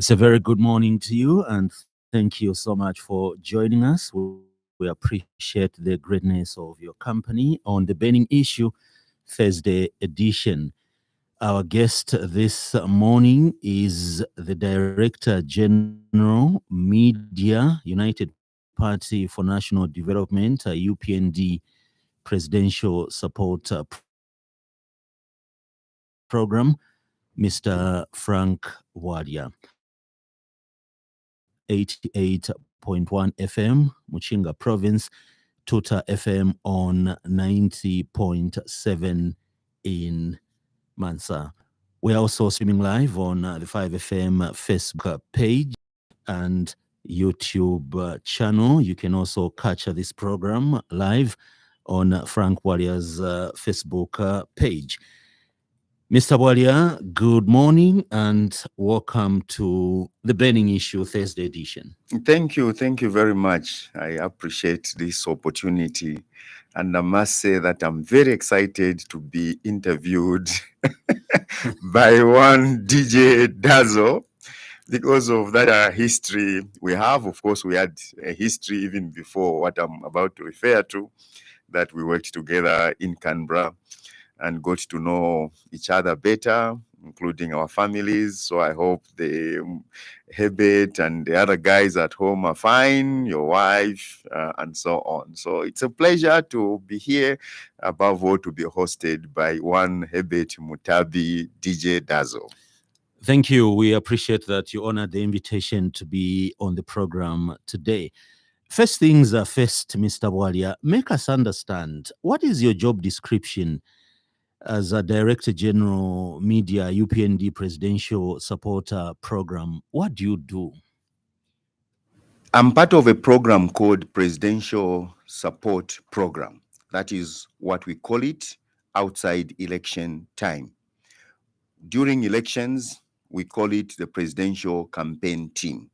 It's a very good morning to you, and thank you so much for joining us. We appreciate the greatness of your company on the Burning Issue Thursday edition. Our guest this morning is the Director General, Media, United Party for National Development, UPND Presidential Support Program, Mr. Frank Bwalya. 88.1 FM, Muchinga Province, Tuta FM on 90.7 in Mansa. We're also streaming live on the 5FM Facebook page and YouTube channel. You can also catch this program live on Frank Bwalya's Facebook page. Mr. Bwalya, good morning and welcome to the Burning Issue Thursday edition. Thank you very much. I appreciate this opportunity, and I must say that I'm very excited to be interviewed by one DJ Dazzle because of that history we have. Of course, we had a history even before what I'm about to refer to, that we worked together in Canberra and got to know each other better, including our families. So I hope the Herbert and the other guys at home are fine, your wife, and so on. So it's a pleasure to be here, above all to be hosted by one Herbert Mutabi, DJ Dazzle. Thank you. We appreciate that you honored the invitation to be on the program today. First things first, Mr. Bwalya, make us understand, what is your job description as a Director General Media UPND Presidential Support Program? What do you do? I'm part of a program called Presidential Support Program. That is what we call it outside election time. During elections, we call it the Presidential Campaign Team.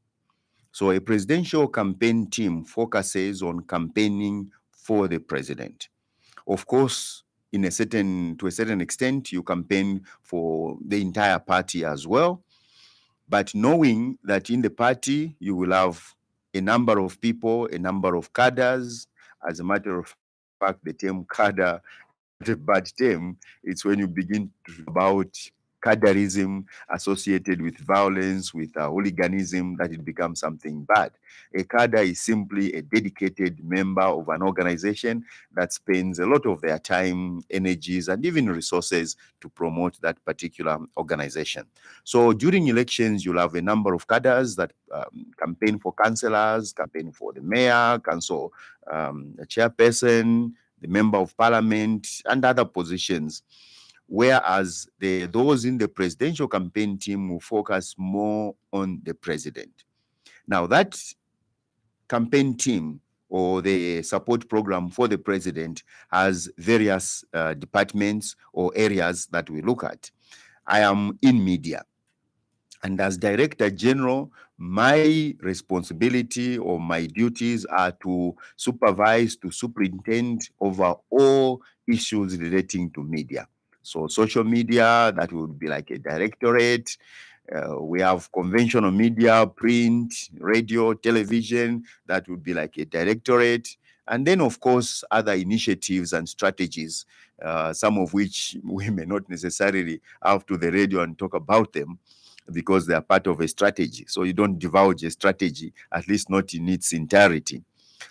So a presidential campaign team focuses on campaigning for the president. Of course, to a certain extent, you campaign for the entire party as well. But knowing that in the party, you will have a number of people, a number of cadres. As a matter of fact, the term cadre is not a bad term. It's when you begin to about cadreism associated with violence, with hooliganism, that it becomes something bad. A cadre is simply a dedicated member of an organization that spends a lot of their time, energies, and even resources to promote that particular organization. So during elections, you'll have a number of cadres that campaign for councillors, campaign for the mayor, council chairperson, the member of parliament, and other positions. Whereas those in the presidential campaign team will focus more on the president. Now, that campaign team or the support program for the president has various departments or areas that we look at. I am in media. And as Director General, my responsibility or my duties are to supervise, to superintend over all issues relating to media. So social media, that would be like a directorate. We have conventional media, print, radio, television, that would be like a directorate. And then, of course, other initiatives and strategies, some of which we may not necessarily have to the radio and talk about them, because they are part of a strategy. So you don't divulge a strategy, at least not in its entirety.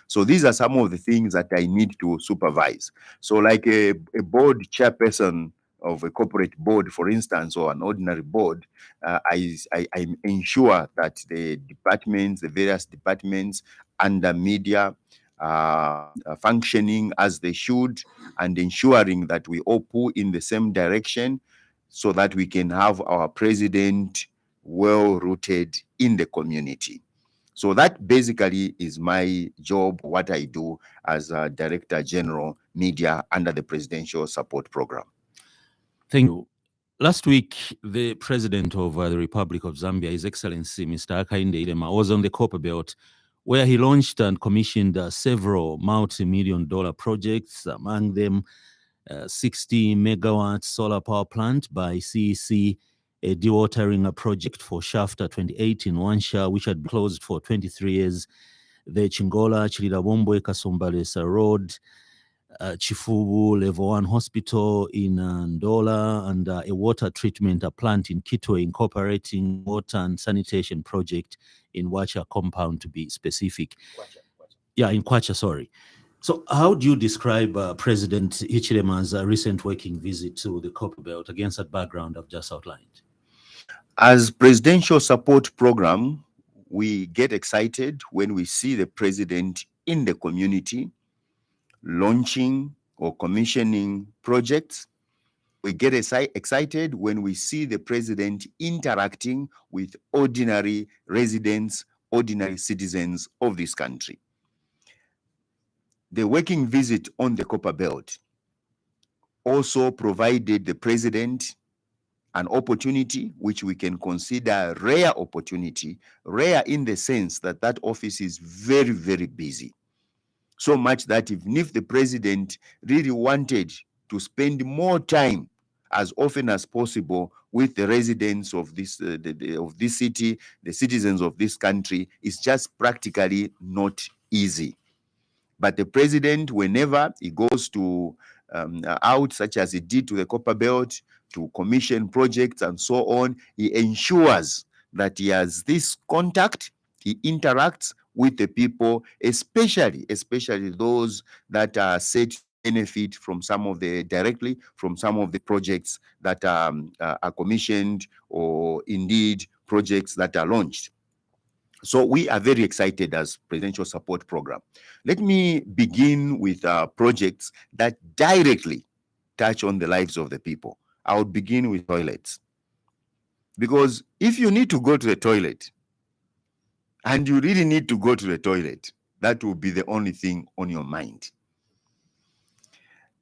So these are some of the things that I need to supervise. So like a board chairperson of a corporate board, for instance, or an ordinary board, I ensure that the various departments under media are functioning as they should, and ensuring that we all pull in the same direction, so that we can have our president well-rooted in the community. So that basically is my job, what I do as a Director General Media under the Presidential Support Program. Thank you. Last week, the President of the Republic of Zambia, His Excellency Mr. Hakainde Hichilema, was on the copperbelt, where he launched and commissioned several multi-million-dollar projects, among them 60 megawatt solar power plant by CEC a dewatering project for Shafter 28 in Wansha, which had been closed for 23 years, the Chingola, Chililabombwe, Kasumbalesa Road, Chifubu Level 1 Hospital in Ndola, and a water treatment plant in Kitwe, incorporating water and sanitation project in Wacha compound, to be specific. Yeah, in Kwacha, sorry. So how do you describe President Hichilema's recent working visit to the Copperbelt against that background I've just outlined? As presidential support program, we get excited when we see the president in the community launching or commissioning projects. We get excited when we see the president interacting with ordinary residents, ordinary citizens of this country. The working visit on the Copperbelt also provided the president an opportunity which we can consider a rare opportunity, rare in the sense that that office is very, very busy. So much that even if the president really wanted to spend more time as often as possible with the residents of this of this city, the citizens of this country, is just practically not easy. But the president, whenever he goes to out, such as he did to the Copperbelt, to commission projects and so on, he ensures that he has this contact, he interacts with the people, especially those that are set to benefit from some of the directly from some of the projects that are commissioned, or indeed projects that are launched. So we are very excited as Presidential Support Program. Let me begin with projects that directly touch on the lives of the people. I would begin with toilets. Because if you need to go to the toilet, and you really need to go to the toilet, that will be the only thing on your mind.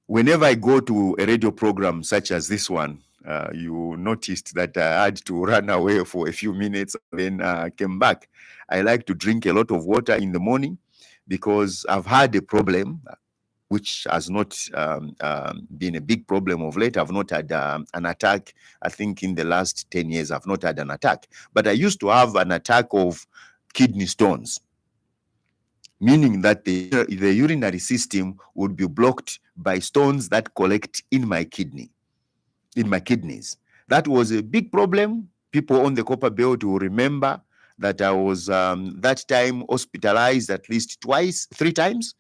Whenever I go to a radio program such as this one, you noticed that I had to run away for a few minutes and then came back. I like to drink a lot of water in the morning because I've had a problem which has not been a big problem of late. I've not had an attack. I think in the last 10 years, I've not had an attack. But I used to have an attack of kidney stones, meaning that the urinary system would be blocked by stones that collect in my kidneys. That was a big problem. People on the Copperbelt will remember that I was that time hospitalized at least 3 times.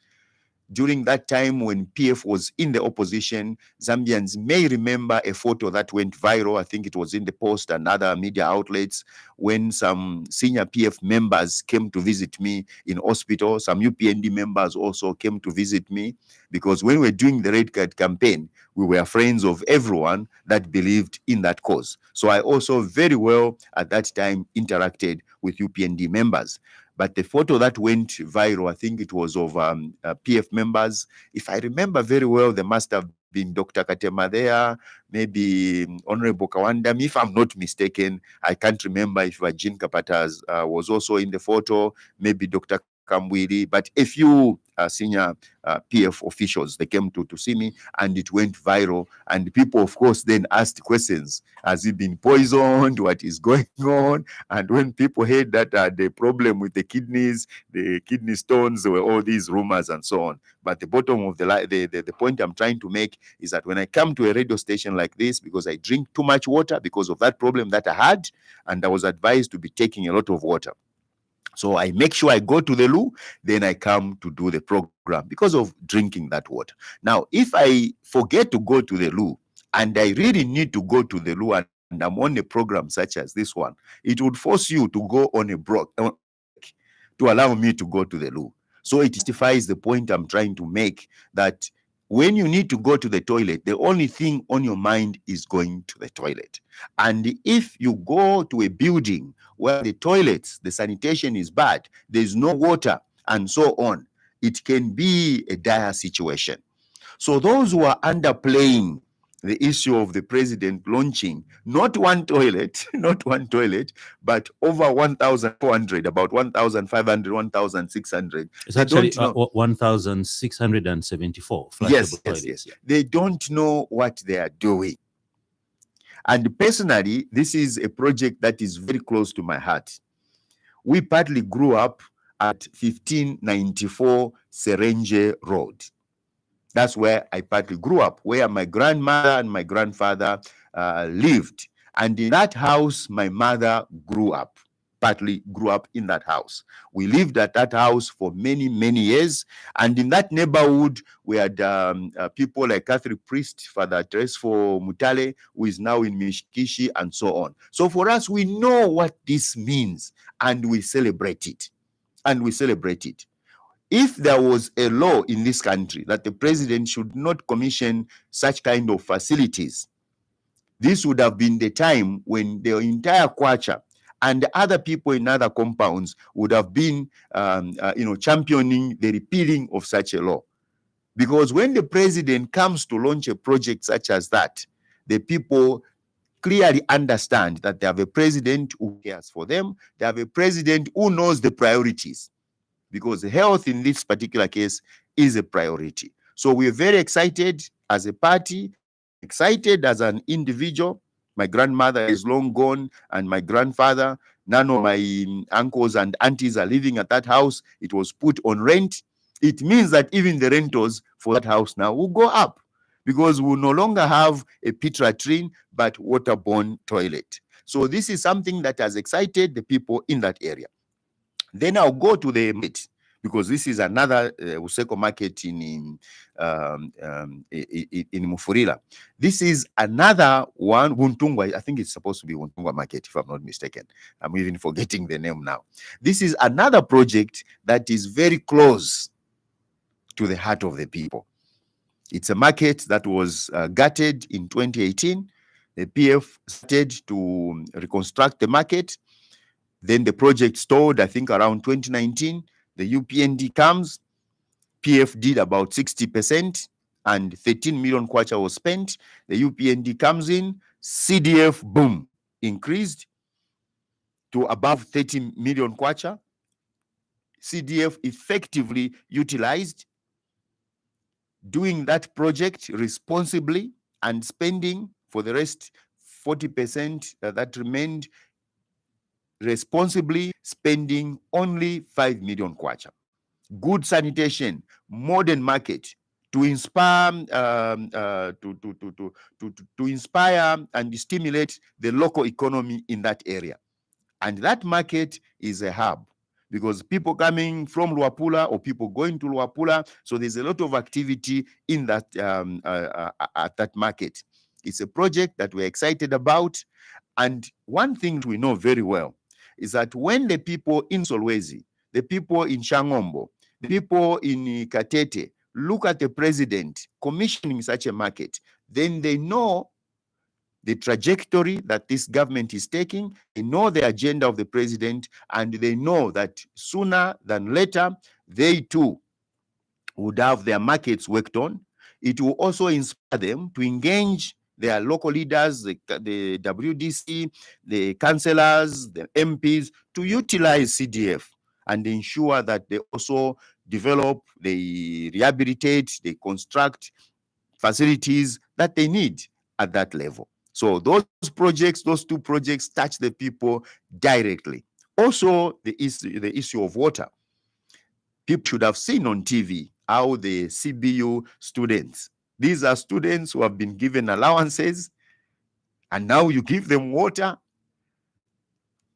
During that time when PF was in the opposition, Zambians may remember a photo that went viral. I think it was in the Post and other media outlets, when some senior PF members came to visit me in hospital. Some UPND members also came to visit me, because when we were doing the Red Card campaign, we were friends of everyone that believed in that cause. So I also very well at that time interacted with UPND members. But the photo that went viral, I think it was of PF members. If I remember very well, there must have been Dr. Katema there, maybe Honorable Kawandam, if I'm not mistaken. I can't remember if Jean Kapatas was also in the photo, maybe Dr. Kambwiri, but a few senior PF officials, they came to see me, and it went viral. And people, of course, then asked questions. Has he been poisoned? What is going on? And when people heard that the problem with the kidneys, the kidney stones, there were all these rumors and so on. But the bottom of the point I'm trying to make is that when I come to a radio station like this, because I drink too much water because of that problem that I had, and I was advised to be taking a lot of water. So I make sure I go to the loo, then I come to do the program because of drinking that water. Now, if I forget to go to the loo, and I really need to go to the loo, and I'm on a program such as this one, it would force you to go on a break to allow me to go to the loo. So it justifies the point I'm trying to make, that when you need to go to the toilet, the only thing on your mind is going to the toilet. And if you go to a building where the toilets, the sanitation is bad, there's no water, and so on, it can be a dire situation. So those who are underplaying the issue of the president launching not one toilet, but over 1,400, about 1,500, 1,600. It's actually 1,674 flushable toilets. Yes. They don't know what they are doing. And personally, this is a project that is very close to my heart. We partly grew up at 1594 Serenge Road. That's where I partly grew up, where my grandmother and my grandfather lived. And in that house, my mother grew up, partly grew up in that house. We lived at that house for many, many years. And in that neighborhood, we had people like Catholic priest, Father Teresfo Mutale, who is now in Mishikishi, and so on. So for us, we know what this means, and we celebrate it. And we celebrate it. If there was a law in this country that the president should not commission such kind of facilities, this would have been the time when the entire Kwacha and other people in other compounds would have been, championing the repealing of such a law. Because when the president comes to launch a project such as that, the people clearly understand that they have a president who cares for them. They have a president who knows the priorities, because health in this particular case is a priority. So we're very excited as a party, excited as an individual. My grandmother is long gone, and my grandfather, none of my uncles and aunties are living at that house. It was put on rent. It means that even the rentals for that house now will go up, because we'll no longer have a pit latrine, but waterborne toilet. So this is something that has excited the people in that area. Then I'll go to the market, because this is another Useko market in Mufurila. This is another one, Wuntungwa. I think it's supposed to be Wuntungwa market, if I'm not mistaken. I'm even forgetting the name now. This is another project that is very close to the heart of the people. It's a market that was gutted in 2018. The PF started to reconstruct the market. Then the project stalled, I think, around 2019. The UPND comes. PF did about 60%, and 13 million kwacha was spent. The UPND comes in. CDF, boom, increased to above 30 million kwacha. CDF effectively utilized, doing that project responsibly and spending for the rest 40% that remained responsibly, spending only 5 million kwacha. Good sanitation, modern market, to inspire to inspire and stimulate the local economy in that area. And that market is a hub, because people coming from Luapula or people going to Luapula, so there's a lot of activity in that at that market. It's a project that we're excited about. And one thing we know very well is that when the people in Solwezi, the people in Shangombo, the people in Katete look at the president commissioning such a market, then they know the trajectory that this government is taking, they know the agenda of the president, and they know that sooner than later, they too would have their markets worked on. It will also inspire them to engage their local leaders, the WDC, the councillors, the MPs, to utilize CDF and ensure that they also develop, they rehabilitate, they construct facilities that they need at that level. So those projects, those two projects, touch the people directly. Also, the issue of water. People should have seen on TV how the CBU students, these are students who have been given allowances, and now you give them water.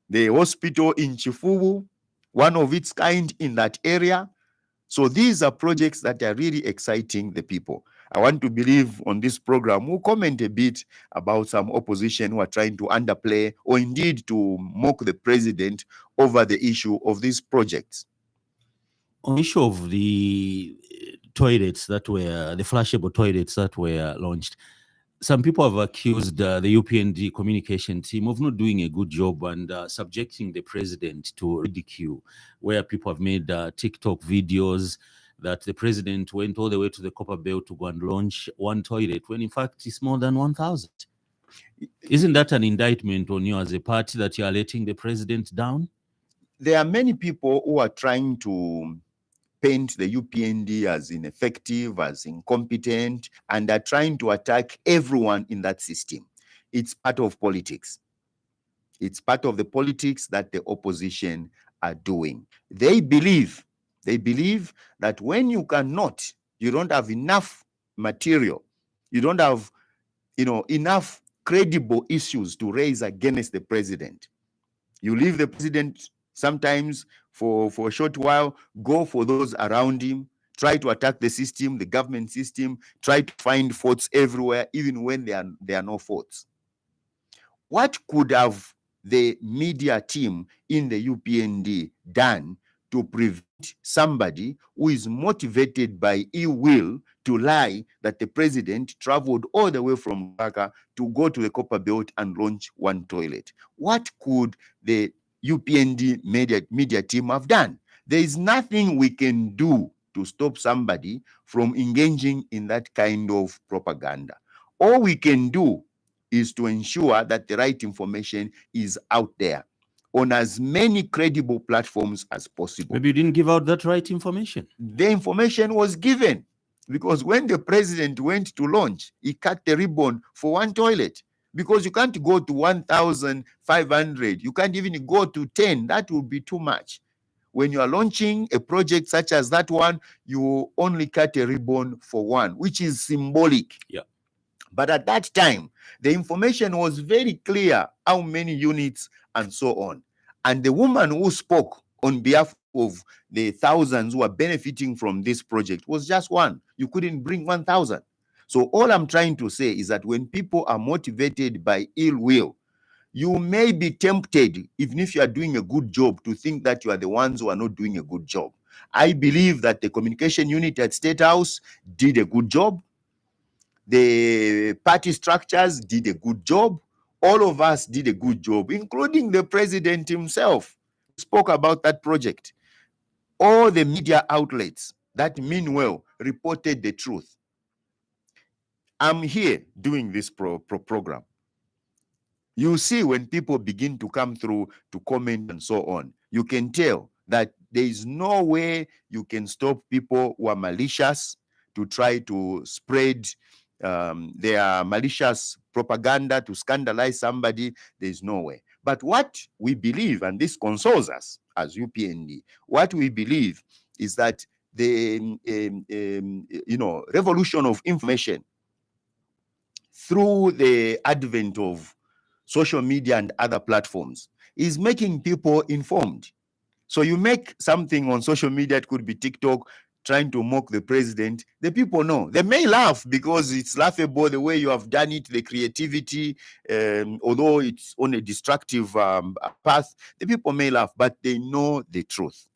The hospital in Chifubu, one of its kind in that area. So these are projects that are really exciting the people. I want to believe on this program, we'll comment a bit about some opposition who are trying to underplay or indeed to mock the president over the issue of these projects. On the issue of the toilets that were, the flashable toilets that were launched, some people have accused the UPND communication team of not doing a good job and subjecting the president to ridicule, where people have made TikTok videos that the president went all the way to the copperbelt to go and launch one toilet, when in fact it's more than 1,000. Isn't that an indictment on you as a party that you are letting the president down? There are many people who are trying to paint the UPND as ineffective, as incompetent, and are trying to attack everyone in that system. It's part of politics. It's part of the politics that the opposition are doing. They believe that when you don't have enough material, you don't have, enough credible issues to raise against the president. You leave the president sometimes for a short while, go for those around him, try to attack the system, the government system, try to find faults everywhere, even when there are no faults. What could have the media team in the UPND done to prevent somebody who is motivated by ill will to lie that the president traveled all the way from Lusaka to go to the copperbelt and launch one toilet? What could the UPND media team have done? There is nothing we can do to stop somebody from engaging in that kind of propaganda. All we can do is to ensure that the right information is out there on as many credible platforms as possible. Maybe you didn't give out that right information. The information was given, because when the president went to launch, he cut the ribbon for one toilet, because you can't go to 1,500. You can't even go to 10. That would be too much. When you are launching a project such as that one, you only cut a ribbon for one, which is symbolic. Yeah. But at that time, the information was very clear, how many units and so on. And the woman who spoke on behalf of the thousands who are benefiting from this project was just one. You couldn't bring 1,000. So all I'm trying to say is that when people are motivated by ill will, you may be tempted, even if you are doing a good job, to think that you are the ones who are not doing a good job. I believe that the communication unit at State House did a good job. The party structures did a good job. All of us did a good job, including the president himself. Spoke about that project. All the media outlets that mean well reported the truth. I'm here doing this program. You see, when people begin to come through to comment and so on, you can tell that there is no way you can stop people who are malicious to try to spread their malicious propaganda to scandalize somebody. There is no way. But what we believe, and this consoles us as UPND, what we believe is that the revolution of information through the advent of social media and other platforms is making people informed. So you make something on social media, it could be TikTok, trying to mock the president. The people know. They may laugh because it's laughable the way you have done it, the creativity, although it's on a destructive path. The people may laugh, but they know the truth.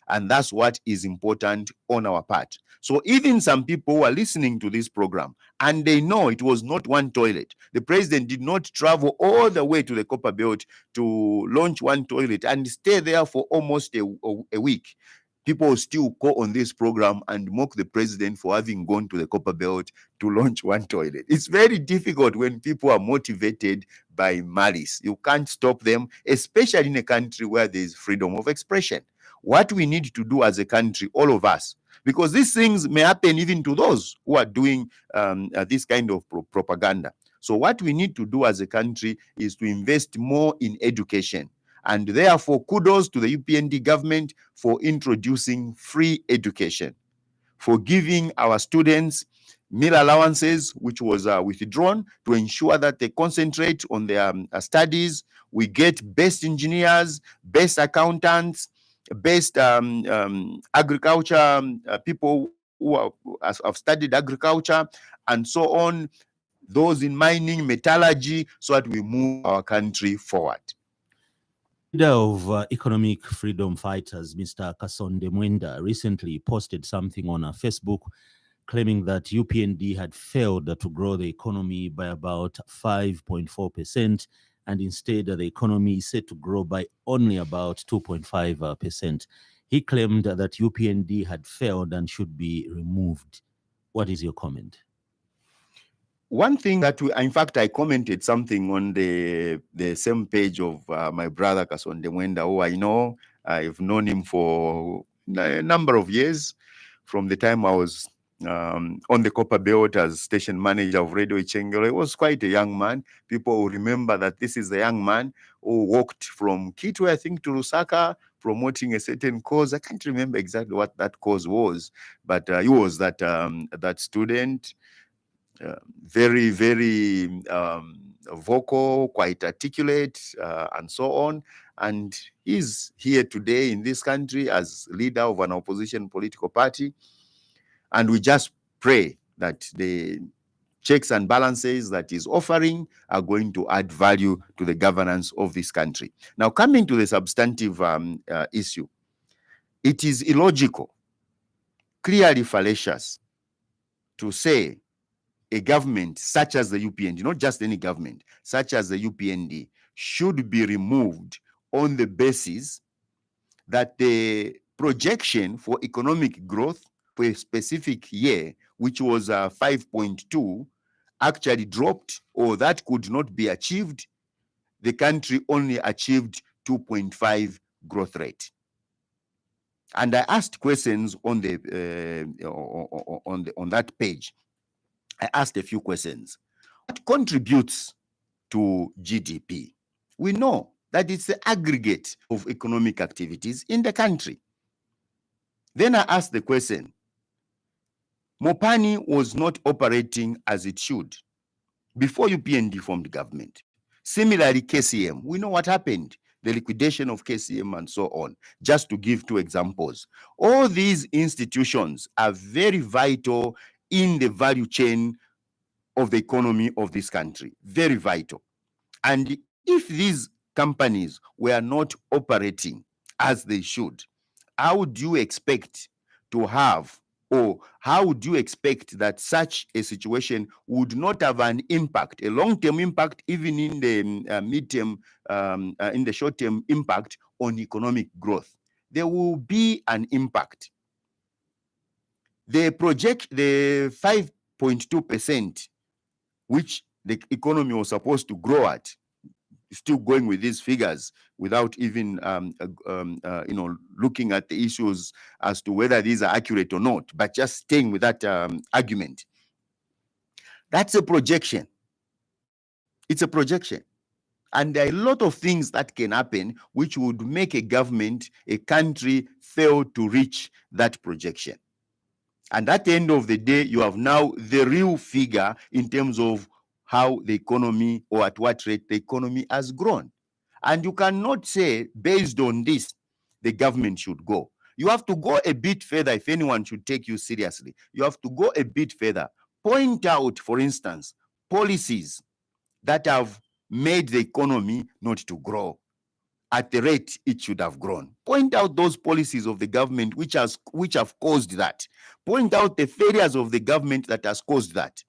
And that's what is important on our part. So even some people who are listening to this program, and they know it was not one toilet. The president did not travel all the way to the copperbelt to launch one toilet and stay there for almost a week. People still go on this program and mock the president for having gone to the copperbelt to launch one toilet. It's very difficult when people are motivated by malice. You can't stop them, especially in a country where there is freedom of expression. What we need to do as a country, all of us, because these things may happen even to those who are doing this kind of propaganda. So what we need to do as a country is to invest more in education. And therefore, kudos to the UPND government for introducing free education, for giving our students meal allowances, which was withdrawn, to ensure that they concentrate on their studies. We get best engineers, best accountants, best agriculture people who have studied agriculture and so on, those in mining, metallurgy, so that we move our country forward. Leader of economic freedom fighters, Mr. Kasonde Mwenda, recently posted something on Facebook claiming that UPND had failed to grow the economy by about 5.4%, and instead the economy is set to grow by only about 2.5%. He claimed that UPND had failed and should be removed. What is your comment? One thing that in fact, I commented something on the same page of my brother Kasonde Mwenda, who I know. I've known him for a number of years, from the time I was on the copperbelt as station manager of Radio Ichengero. He was quite a young man. People will remember that this is the young man who walked from Kitwe, I think, to Lusaka, promoting a certain cause. I can't remember exactly what that cause was, but he was that student, very, very vocal, quite articulate, and so on. And he's here today in this country as leader of an opposition political party. And we just pray that the checks and balances that is offering are going to add value to the governance of this country. Now, coming to the substantive issue, it is illogical, clearly fallacious to say a government such as the UPND, not just any government, such as the UPND, should be removed on the basis that the projection for economic growth for a specific year, which was 5.2, actually dropped, or that could not be achieved. The country only achieved 2.5 growth rate. And I asked questions on the on that page. I asked a few questions. What contributes to GDP? We know that it's the aggregate of economic activities in the country. Then I asked the question, Mopani was not operating as it should before UPND formed government. Similarly, KCM, we know what happened, the liquidation of KCM and so on, just to give two examples. All these institutions are very vital in the value chain of the economy of this country, very vital. And if these companies were not operating as they should, how would you expect to have, or how would you expect that such a situation would not have an impact, a long-term impact, even in the mid-term, in the short-term impact on economic growth? There will be an impact. They project the 5.2%, which the economy was supposed to grow at, still going with these figures without even looking at the issues as to whether these are accurate or not, but just staying with that argument. That's a projection. It's a projection. And there are a lot of things that can happen which would make a government, a country, fail to reach that projection. And at the end of the day, you have now the real figure in terms of how the economy, or at what rate the economy has grown. And you cannot say, based on this, the government should go. You have to go a bit further if anyone should take you seriously. You have to go a bit further. Point out, for instance, policies that have made the economy not to grow at the rate it should have grown. Point out those policies of the government which have caused that. Point out the failures of the government that has caused that.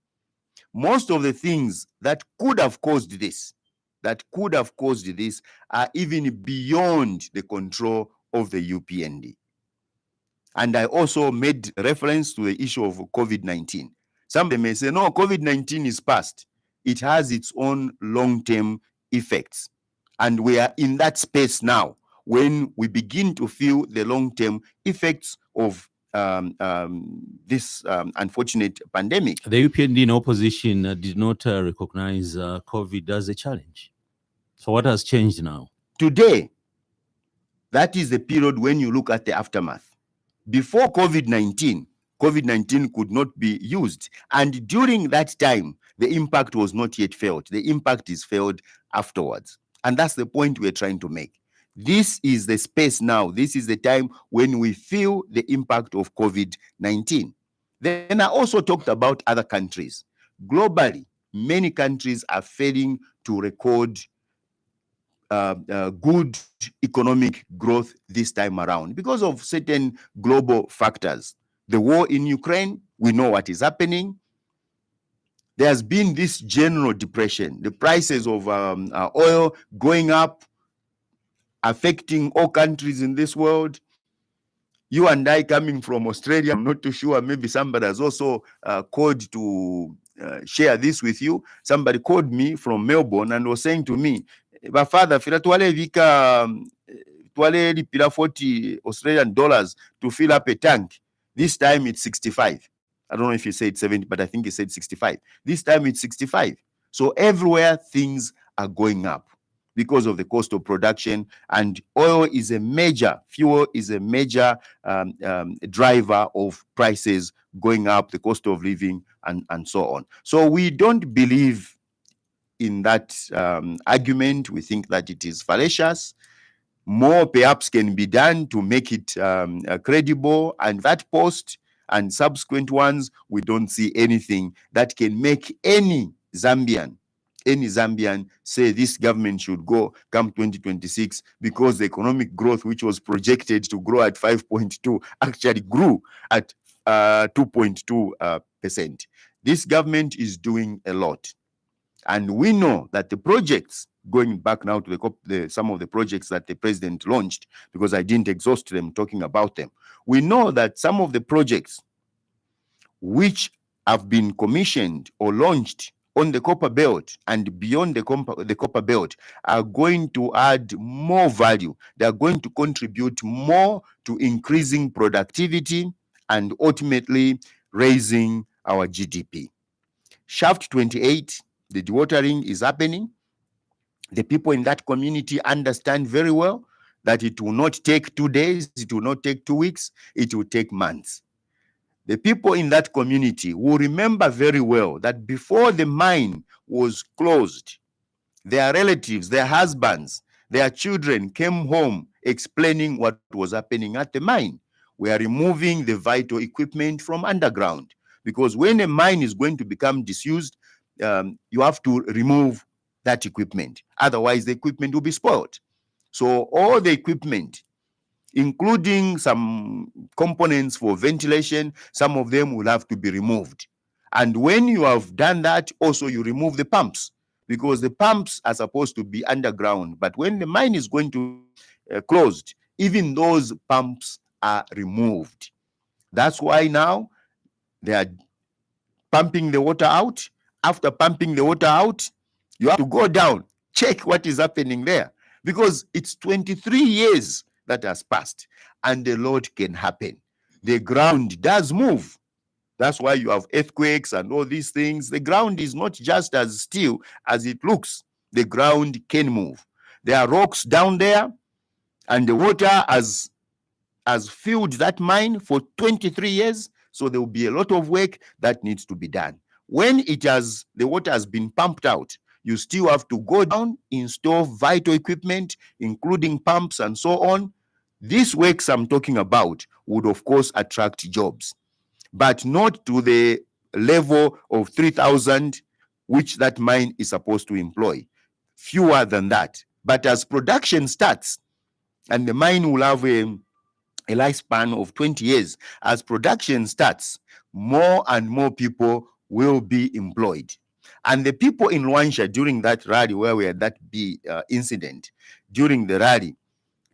Most of the things that could have caused this, are even beyond the control of the UPND. And I also made reference to the issue of COVID-19. Some may say, no, COVID-19 is past. It has its own long-term effects. And we are in that space now when we begin to feel the long-term effects of this unfortunate pandemic. The UPND in opposition did not recognize COVID as a challenge. So what has changed now? Today, that is the period when you look at the aftermath. Before COVID-19 could not be used. And during that time, the impact was not yet felt. The impact is felt afterwards. And that's the point we're trying to make. This is the space now. This is the time when we feel the impact of COVID-19. Then I also talked about other countries. Globally, many countries are failing to record good economic growth this time around because of certain global factors. The war in Ukraine, we know what is happening. There has been this general depression, the prices of oil going up, affecting all countries in this world. You and I coming from Australia, I'm not too sure, maybe somebody has also called to share this with you. Somebody called me from Melbourne and was saying to me, Father, twale lipira 40 Australian dollars to fill up a tank. This time it's 65. I don't know if he said 70, but I think he said 65. This time it's 65. So everywhere things are going up because of the cost of production, and oil is a major, fuel is a major driver of prices going up, the cost of living, and so on. So we don't believe in that argument. We think that it is fallacious. More perhaps can be done to make it credible, and that post and subsequent ones, we don't see anything that can make any Zambian say this government should go come 2026, because the economic growth, which was projected to grow at 5.2, actually grew at 2.2%. This government is doing a lot. And we know that the projects, going back now to some of the projects that the president launched, because I didn't exhaust them talking about them, we know that some of the projects which have been commissioned or launched on the copper belt and beyond the copper belt are going to add more value. They are going to contribute more to increasing productivity and ultimately raising our GDP. Shaft 28, the dewatering is happening. The people in that community understand very well that it will not take 2 days, it will not take 2 weeks, it will take months. The people in that community will remember very well that before the mine was closed, their relatives, their husbands, their children came home explaining what was happening at the mine. We are removing the vital equipment from underground, because when a mine is going to become disused, you have to remove that equipment. Otherwise, the equipment will be spoiled. So all the equipment, including some components for ventilation, some of them will have to be removed. And when you have done that, also you remove the pumps, because the pumps are supposed to be underground. But when the mine is going to be closed, even those pumps are removed. That's why now they are pumping the water out. After pumping the water out, you have to go down, check what is happening there, because it's 23 years that has passed and a lot can happen. The ground does move. That's why you have earthquakes and all these things. The ground is not just as still as it looks. The ground can move. There are rocks down there, and the water has filled that mine for 23 years. So there will be a lot of work that needs to be done. When the water has been pumped out, you still have to go down, install vital equipment, including pumps and so on. These works I'm talking about would, of course, attract jobs, but not to the level of 3,000, which that mine is supposed to employ. Fewer than that. But as production starts, and the mine will have a lifespan of 20 years, as production starts, more and more people will be employed. And the people in Luanshya during that rally, where we had that incident, during the rally,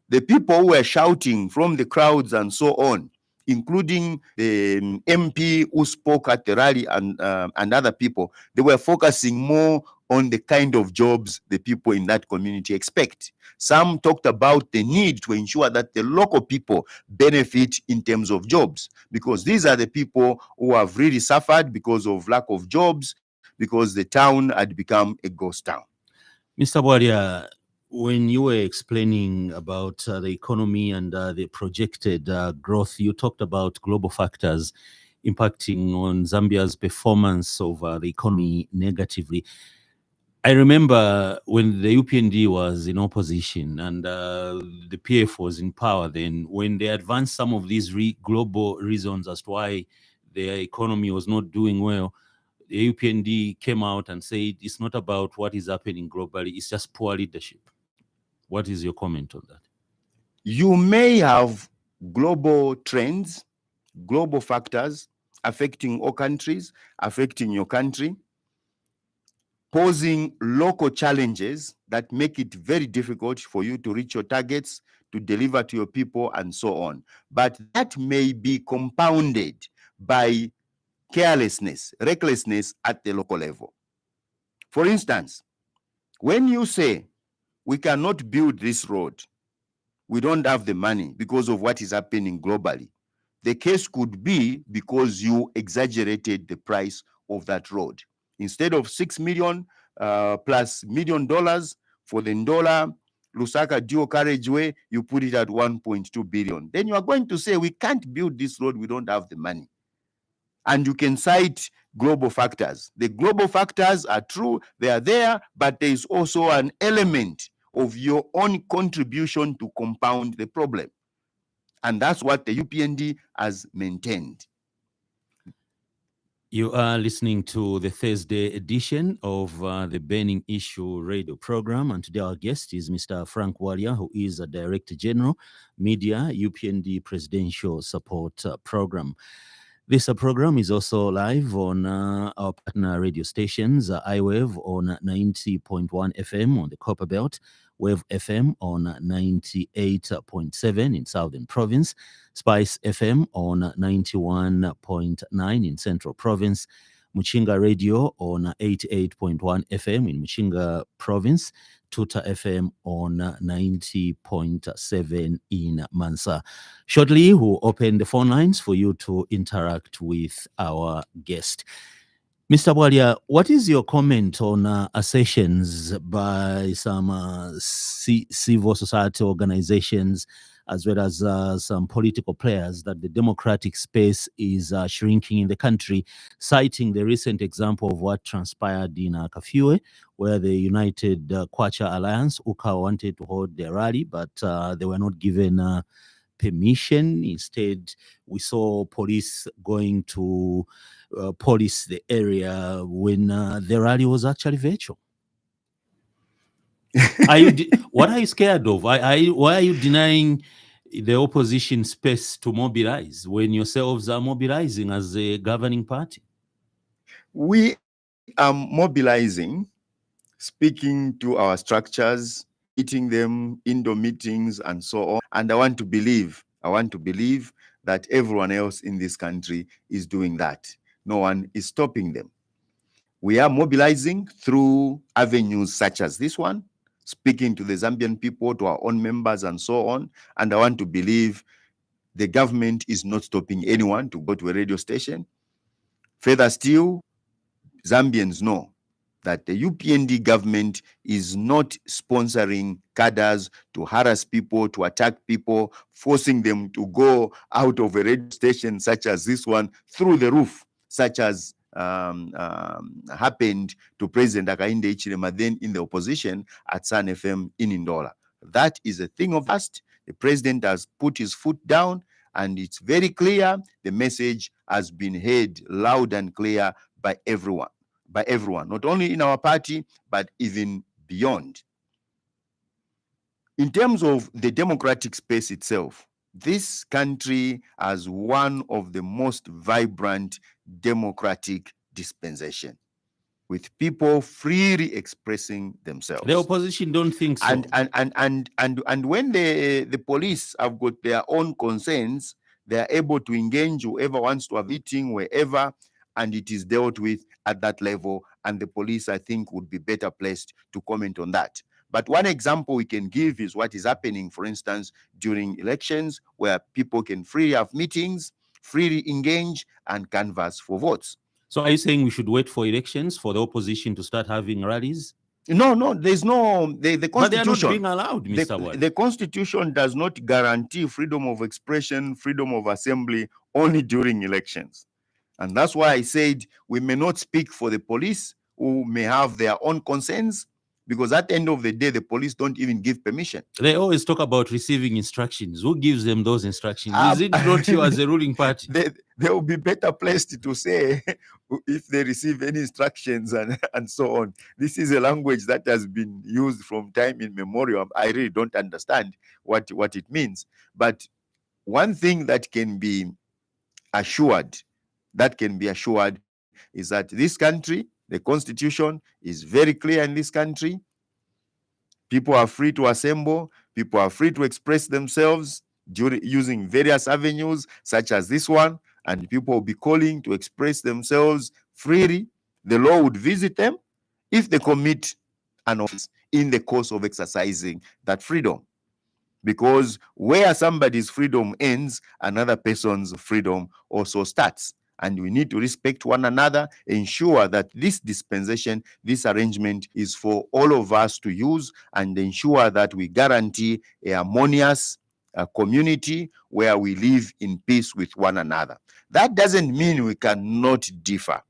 the people who were shouting from the crowds and so on, including the MP who spoke at the rally and other people, they were focusing more on the kind of jobs the people in that community expect. Some talked about the need to ensure that the local people benefit in terms of jobs, because these are the people who have really suffered because of lack of jobs, because the town had become a ghost town. Mr. Bwalya, when you were explaining about the economy and the projected growth, you talked about global factors impacting on Zambia's performance of the economy negatively. I remember when the UPND was in opposition and the PF was in power, then when they advanced some of these global reasons as to why their economy was not doing well, the UPND came out and said it's not about what is happening globally, it's just poor leadership. What is your comment on that? You may have global trends, global factors affecting all countries, affecting your country, posing local challenges that make it very difficult for you to reach your targets, to deliver to your people, and so on. But that may be compounded by carelessness, recklessness at the local level. For instance, when you say, we cannot build this road, we don't have the money because of what is happening globally, The case could be because you exaggerated the price of that road. Instead of $6 million plus $1 million for the Ndola Lusaka dual carriageway, you put it at 1.2 billion. Then you are going to say, we can't build this road, we don't have the money. And you can cite global factors. The global factors are true, they are there, but there is also an element of your own contribution to compound the problem. And that's what the UPND has maintained. You are listening to the Thursday edition of the Burning Issue radio program. And today our guest is Mr. Frank Bwalya, who is a Director General, Media, UPND Presidential Support Program. This program is also live on our partner radio stations, iWave on 90.1 FM on the Copperbelt, Wave FM on 98.7 in Southern Province, Spice FM on 91.9 in Central Province, Muchinga Radio on 88.1 FM in Muchinga Province, Tuta FM on 90.7 in Mansa. Shortly, we'll open the phone lines for you to interact with our guest. Mr. Bwalya, what is your comment on assertions by some civil society organizations as well as some political players that the democratic space is shrinking in the country, citing the recent example of what transpired in Kafue, where the United Kwacha Alliance, UKA, wanted to hold their rally, but they were not given permission. Instead, we saw police going to police the area when the rally was actually virtual. What are you scared of? Why are you denying the opposition space to mobilize when yourselves are mobilizing as a governing party? We are mobilizing, speaking to our structures, meeting them, indoor meetings, and so on. And I want to believe that everyone else in this country is doing that. No one is stopping them. We are mobilizing through avenues such as this one, speaking to the Zambian people, to our own members, and so on. And I want to believe the government is not stopping anyone to go to a radio station. Further still, Zambians know that the UPND government is not sponsoring cadres to harass people, to attack people, forcing them to go out of a radio station such as this one through the roof, such as happened to President Hakainde Hichilema then in the opposition at Sun FM in Ndola. That is a thing of the past. The president has put his foot down, and it's very clear. The message has been heard loud and clear by everyone, not only in our party, but even beyond. In terms of the democratic space itself, this country has one of the most vibrant democratic dispensation, with people freely expressing themselves. The opposition don't think so. And when the police have got their own concerns, they are able to engage whoever wants to have a meeting wherever, and it is dealt with at that level. And the police, I think, would be better placed to comment on that. But one example we can give is what is happening, for instance, during elections, where people can freely have meetings, freely engage, and canvass for votes. So are you saying we should wait for elections for the opposition to start having rallies? No, there's no, the Constitution. But they are not being allowed, Mr. Bwalya. The Constitution does not guarantee freedom of expression, freedom of assembly only during elections. And that's why I said we may not speak for the police, who may have their own concerns, because at the end of the day, the police don't even give permission. They always talk about receiving instructions. Who gives them those instructions? Is it not you as a ruling party? They will be better placed to say if they receive any instructions and so on. This is a language that has been used from time immemorial. I really don't understand what it means. But one thing that can be assured is that this country, the Constitution is very clear in this country. People are free to assemble. People are free to express themselves using various avenues, such as this one. And people will be calling to express themselves freely. The law would visit them if they commit an offense in the course of exercising that freedom. because where somebody's freedom ends, another person's freedom also starts. And we need to respect one another, ensure that this dispensation, this arrangement is for all of us to use, and ensure that we guarantee a harmonious community where we live in peace with one another. That doesn't mean we cannot differ.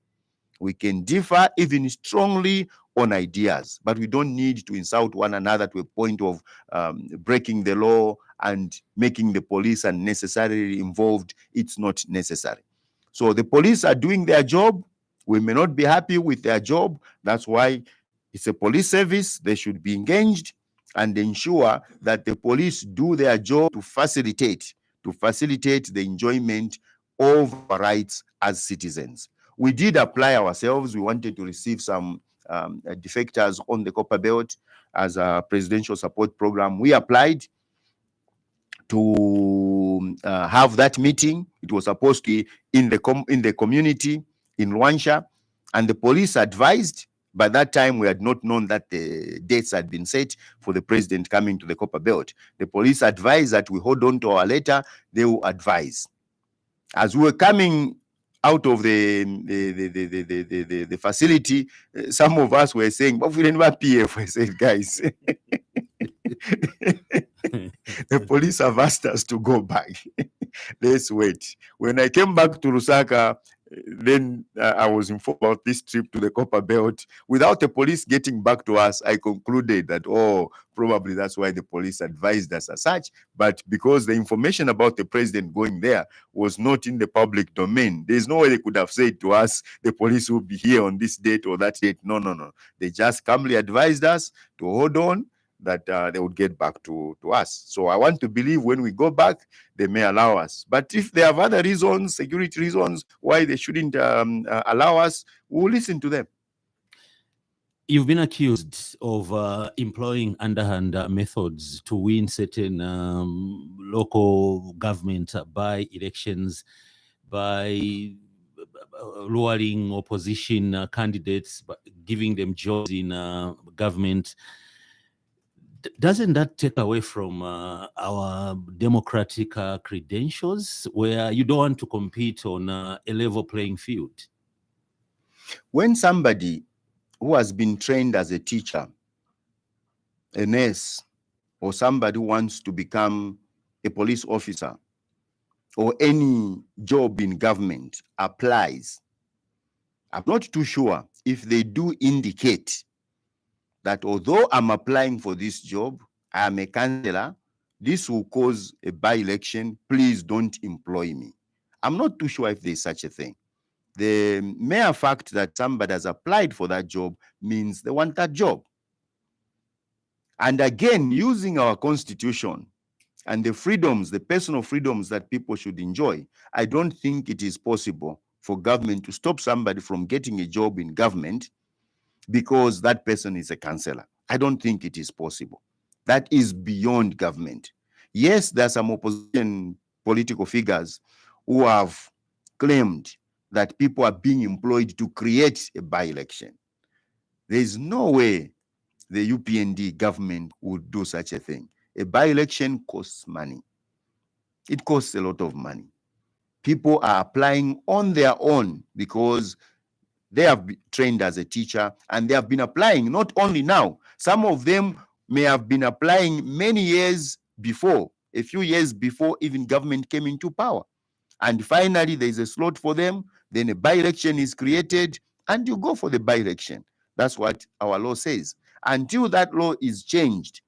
We can differ even strongly on ideas, but we don't need to insult one another to a point of breaking the law and making the police unnecessarily involved. It's not necessary. So the police are doing their job. We may not be happy with their job. That's why it's a police service. They should be engaged and ensure that the police do their job to facilitate the enjoyment of our rights as citizens. We did apply ourselves. We wanted to receive some defectors on the copperbelt as a presidential support program. We applied to have that meeting. It was supposed to be in the community in Luansha, and the police advised. By that time, we had not known that the dates had been set for the president coming to the copperbelt. The police advised that we hold on to our letter. They will advise. As we were coming out of the facility, some of us were saying, "But we didn't have PF." I said, "Guys, the police have asked us to go back. Let's wait." When I came back to Lusaka, then I was informed about this trip to the copperbelt. Without the police getting back to us, I concluded that, probably that's why the police advised us as such. But because the information about the president going there was not in the public domain, there's no way they could have said to us, the police will be here on this date or that date. No. They just calmly advised us to hold on, that they would get back to us. So I want to believe when we go back, they may allow us. But if they have other reasons, security reasons, why they shouldn't allow us, we'll listen to them. You've been accused of employing underhand methods to win certain local government by elections, by lowering opposition candidates, giving them jobs in government. Doesn't that take away from our democratic credentials, where you don't want to compete on a level playing field? When somebody who has been trained as a teacher, a nurse, or somebody who wants to become a police officer or any job in government applies, I'm not too sure if they do indicate that although I'm applying for this job, I am a councillor, this will cause a by-election, please don't employ me. I'm not too sure if there's such a thing. The mere fact that somebody has applied for that job means they want that job. And again, using our constitution and the freedoms, the personal freedoms that people should enjoy, I don't think it is possible for government to stop somebody from getting a job in government because that person is a councillor. I don't think it is possible. That is beyond government. Yes, there are some opposition political figures who have claimed that people are being employed to create a by-election. There is no way the UPND government would do such a thing. A by-election costs money. It costs a lot of money. People are applying on their own because they have been trained as a teacher and they have been applying not only now. Some of them may have been applying many years before, a few years before even government came into power. And finally, there is a slot for them. Then a by-election is created and you go for the by-election. That's what our law says. Until that law is changed,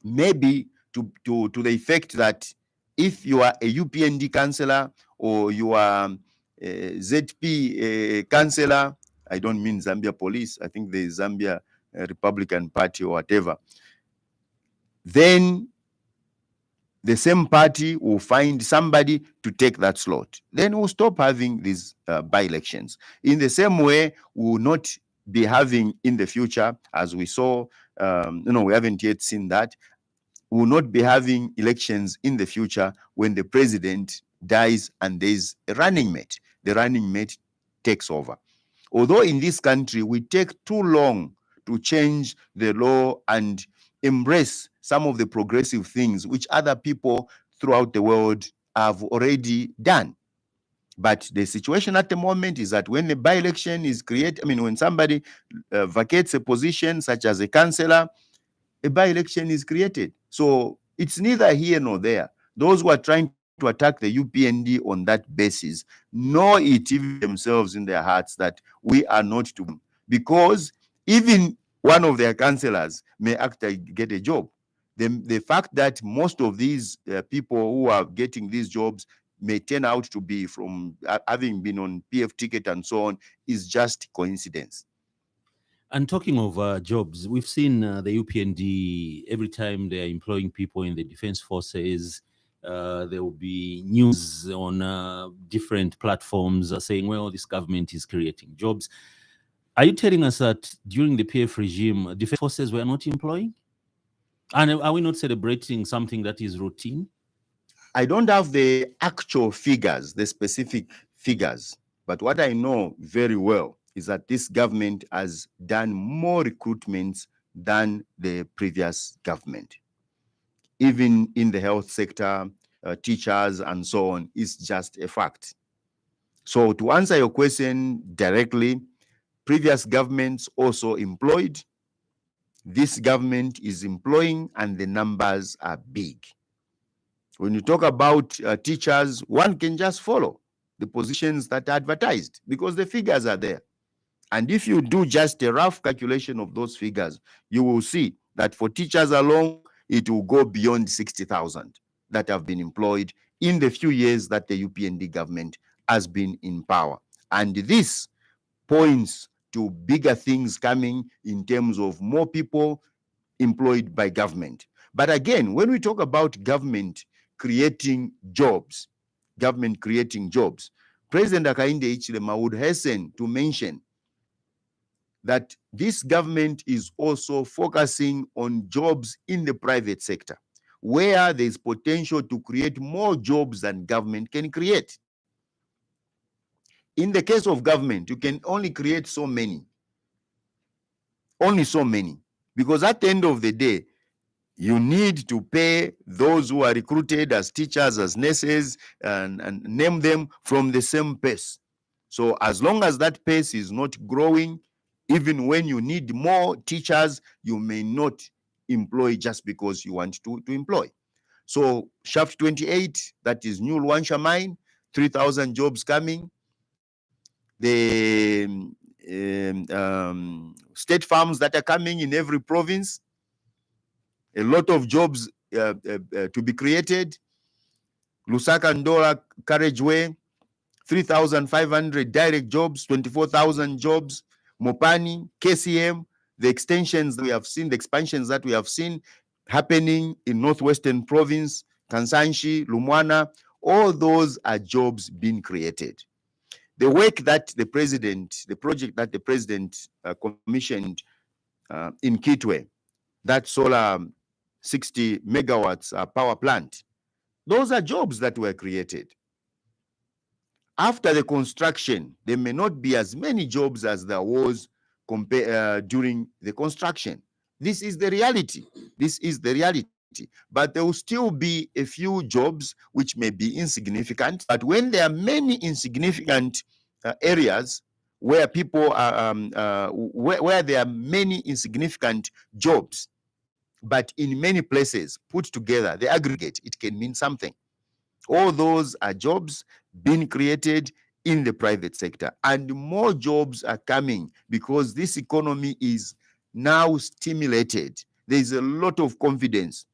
maybe to the effect that if you are a UPND councillor or you are a ZP councillor, I don't mean Zambia police, I think the Zambia Republican Party or whatever, then the same party will find somebody to take that slot. Then we'll stop having these by-elections. In the same way, we will not be having in the future, as we saw, we haven't yet seen that, we will not be having elections in the future when the president dies and there's a running mate. The running mate takes over. Although in this country, we take too long to change the law and embrace some of the progressive things which other people throughout the world have already done. But the situation at the moment is that when the by-election is created, I mean, when somebody vacates a position such as a councillor, a by-election is created. So it's neither here nor there. Those who are trying to attack the UPND on that basis know it even themselves in their hearts that we are not to blame, because even one of their councillors may actually get a job. The fact that most of these people who are getting these jobs may turn out to be from having been on PF ticket and so on is just coincidence. And talking of jobs, we've seen the UPND, every time they are employing people in the defense forces, there will be news on different platforms saying, well, this government is creating jobs. Are you telling us that during the PF regime, defense forces were not employing? And are we not celebrating something that is routine? I don't have the actual figures, the specific figures, but what I know very well is that this government has done more recruitments than the previous government. Even in the health sector, teachers and so on, is just a fact. So to answer your question directly, previous governments also employed. This government is employing and the numbers are big. When you talk about teachers, one can just follow the positions that are advertised because the figures are there. And if you do just a rough calculation of those figures, you will see that for teachers alone, it will go beyond 60,000 that have been employed in the few years that the UPND government has been in power. And this points to bigger things coming in terms of more people employed by government. But again, when we talk about government creating jobs, President Hakainde Hichilema would hasten to mention that this government is also focusing on jobs in the private sector, where there's potential to create more jobs than government can create. In the case of government, you can only create so many, because at the end of the day, you need to pay those who are recruited as teachers, as nurses, and name them from the same pace. So as long as that pace is not growing, even when you need more teachers, you may not employ just because you want to employ. So Shaft 28, that is New Luansha mine, 3,000 jobs coming. The state farms that are coming in every province, a lot of jobs to be created. Lusaka Ndora Carriageway, 3,500 direct jobs, 24,000 jobs. Mopani, KCM, the extensions that we have seen, the expansions that we have seen happening in Northwestern Province, Kansanshi, Lumwana, all those are jobs being created. The work that the project that the president commissioned in Kitwe, that solar 60 megawatts power plant, those are jobs that were created. After the construction, there may not be as many jobs as there was during the construction. This is the reality. But there will still be a few jobs which may be insignificant. But when there are many insignificant areas where people are, where there are many insignificant jobs, but in many places put together, the aggregate, it can mean something. All those are jobs being created in the private sector, and more jobs are coming because this economy is now stimulated. There's a lot of confidence.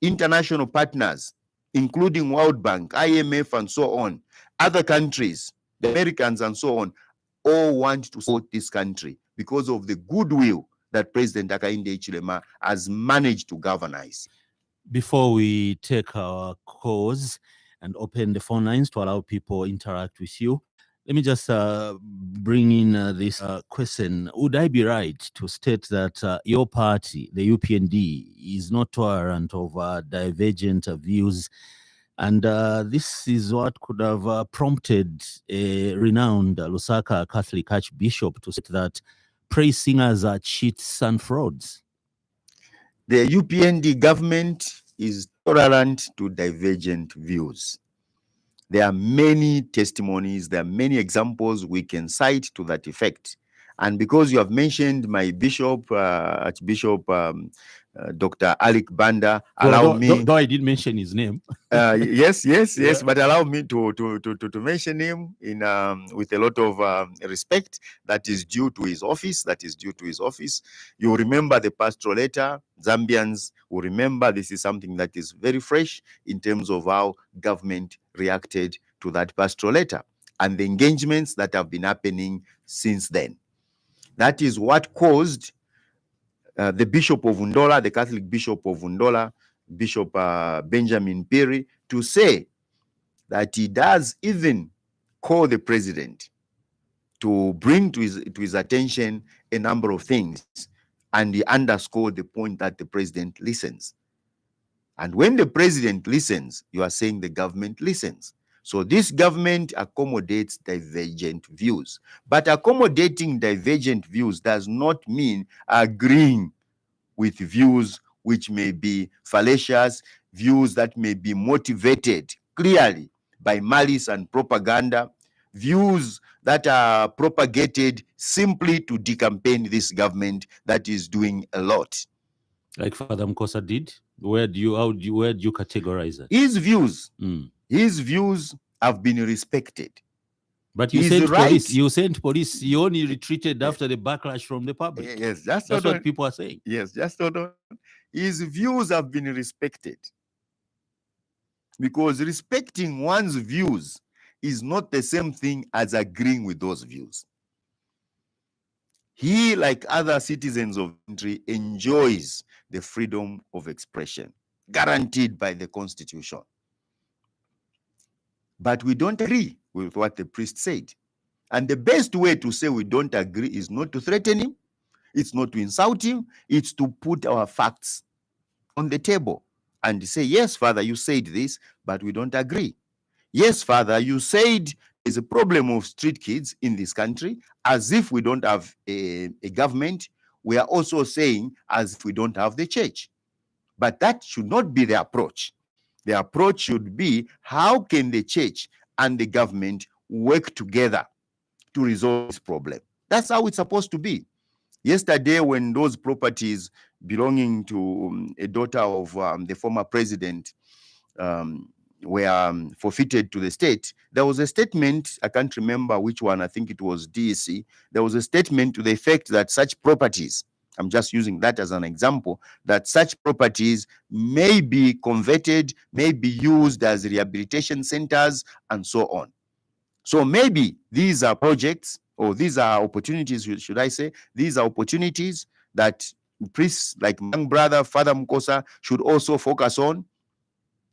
International partners, including World Bank, IMF, and so on, other countries, the Americans and so on, all want to support this country because of the goodwill that President Hakainde Hichilema has managed to galvanize. Before we take our calls and open the phone lines to allow people interact with you, let me just bring in this question. Would I be right to state that your party, the UPND, is not tolerant of divergent views? And this is what could have prompted a renowned Lusaka Catholic Archbishop to state that praise singers are cheats and frauds. The UPND government is tolerant to divergent views. There are many testimonies, there are many examples we can cite to that effect. And because you have mentioned my bishop, Archbishop Dr. Alik Banda, allow me. Though I did mention his name. Yes, Yeah. but allow me to mention him in with a lot of respect that is due to his office. You remember the pastoral letter. Zambians will remember this is something that is very fresh in terms of how government reacted to that pastoral letter and the engagements that have been happening since then. That is what caused the Bishop of Undola, the Catholic Bishop of Undola, Bishop Benjamin Piri, to say that he does even call the president to bring to his attention a number of things, and he underscored the point that the president listens. And when the president listens, you are saying the government listens. So this government accommodates divergent views. But accommodating divergent views does not mean agreeing with views which may be fallacious, views that may be motivated clearly by malice and propaganda, views that are propagated simply to decampaign this government that is doing a lot. Like Father Mkosa did? Where do you categorize it? His views have been respected. But you sent police. You sent police. You only retreated after the backlash from the public. Yes, that's what people are saying. Yes, just hold on. His views have been respected. Because respecting one's views is not the same thing as agreeing with those views. He, like other citizens of the country, enjoys the freedom of expression guaranteed by the Constitution. But we don't agree with what the priest said. And the best way to say we don't agree is not to threaten him, it's not to insult him, it's to put our facts on the table and say, yes, Father, you said this, but we don't agree. Yes, Father, you said there's a problem of street kids in this country, as if we don't have a government. We are also saying as if we don't have the church. But that should not be the approach. The approach should be, how can the church and the government work together to resolve this problem? That's how it's supposed to be. Yesterday, when those properties belonging to a daughter of the former president were forfeited to the state, there was a statement, I can't remember which one, I think it was DEC, there was a statement to the effect that such properties, I'm just using that as an example, that such properties may be converted, may be used as rehabilitation centers, and so on. So maybe these are projects, or these are opportunities, should I say, these are opportunities that priests like my young brother, Father Mkosa, should also focus on.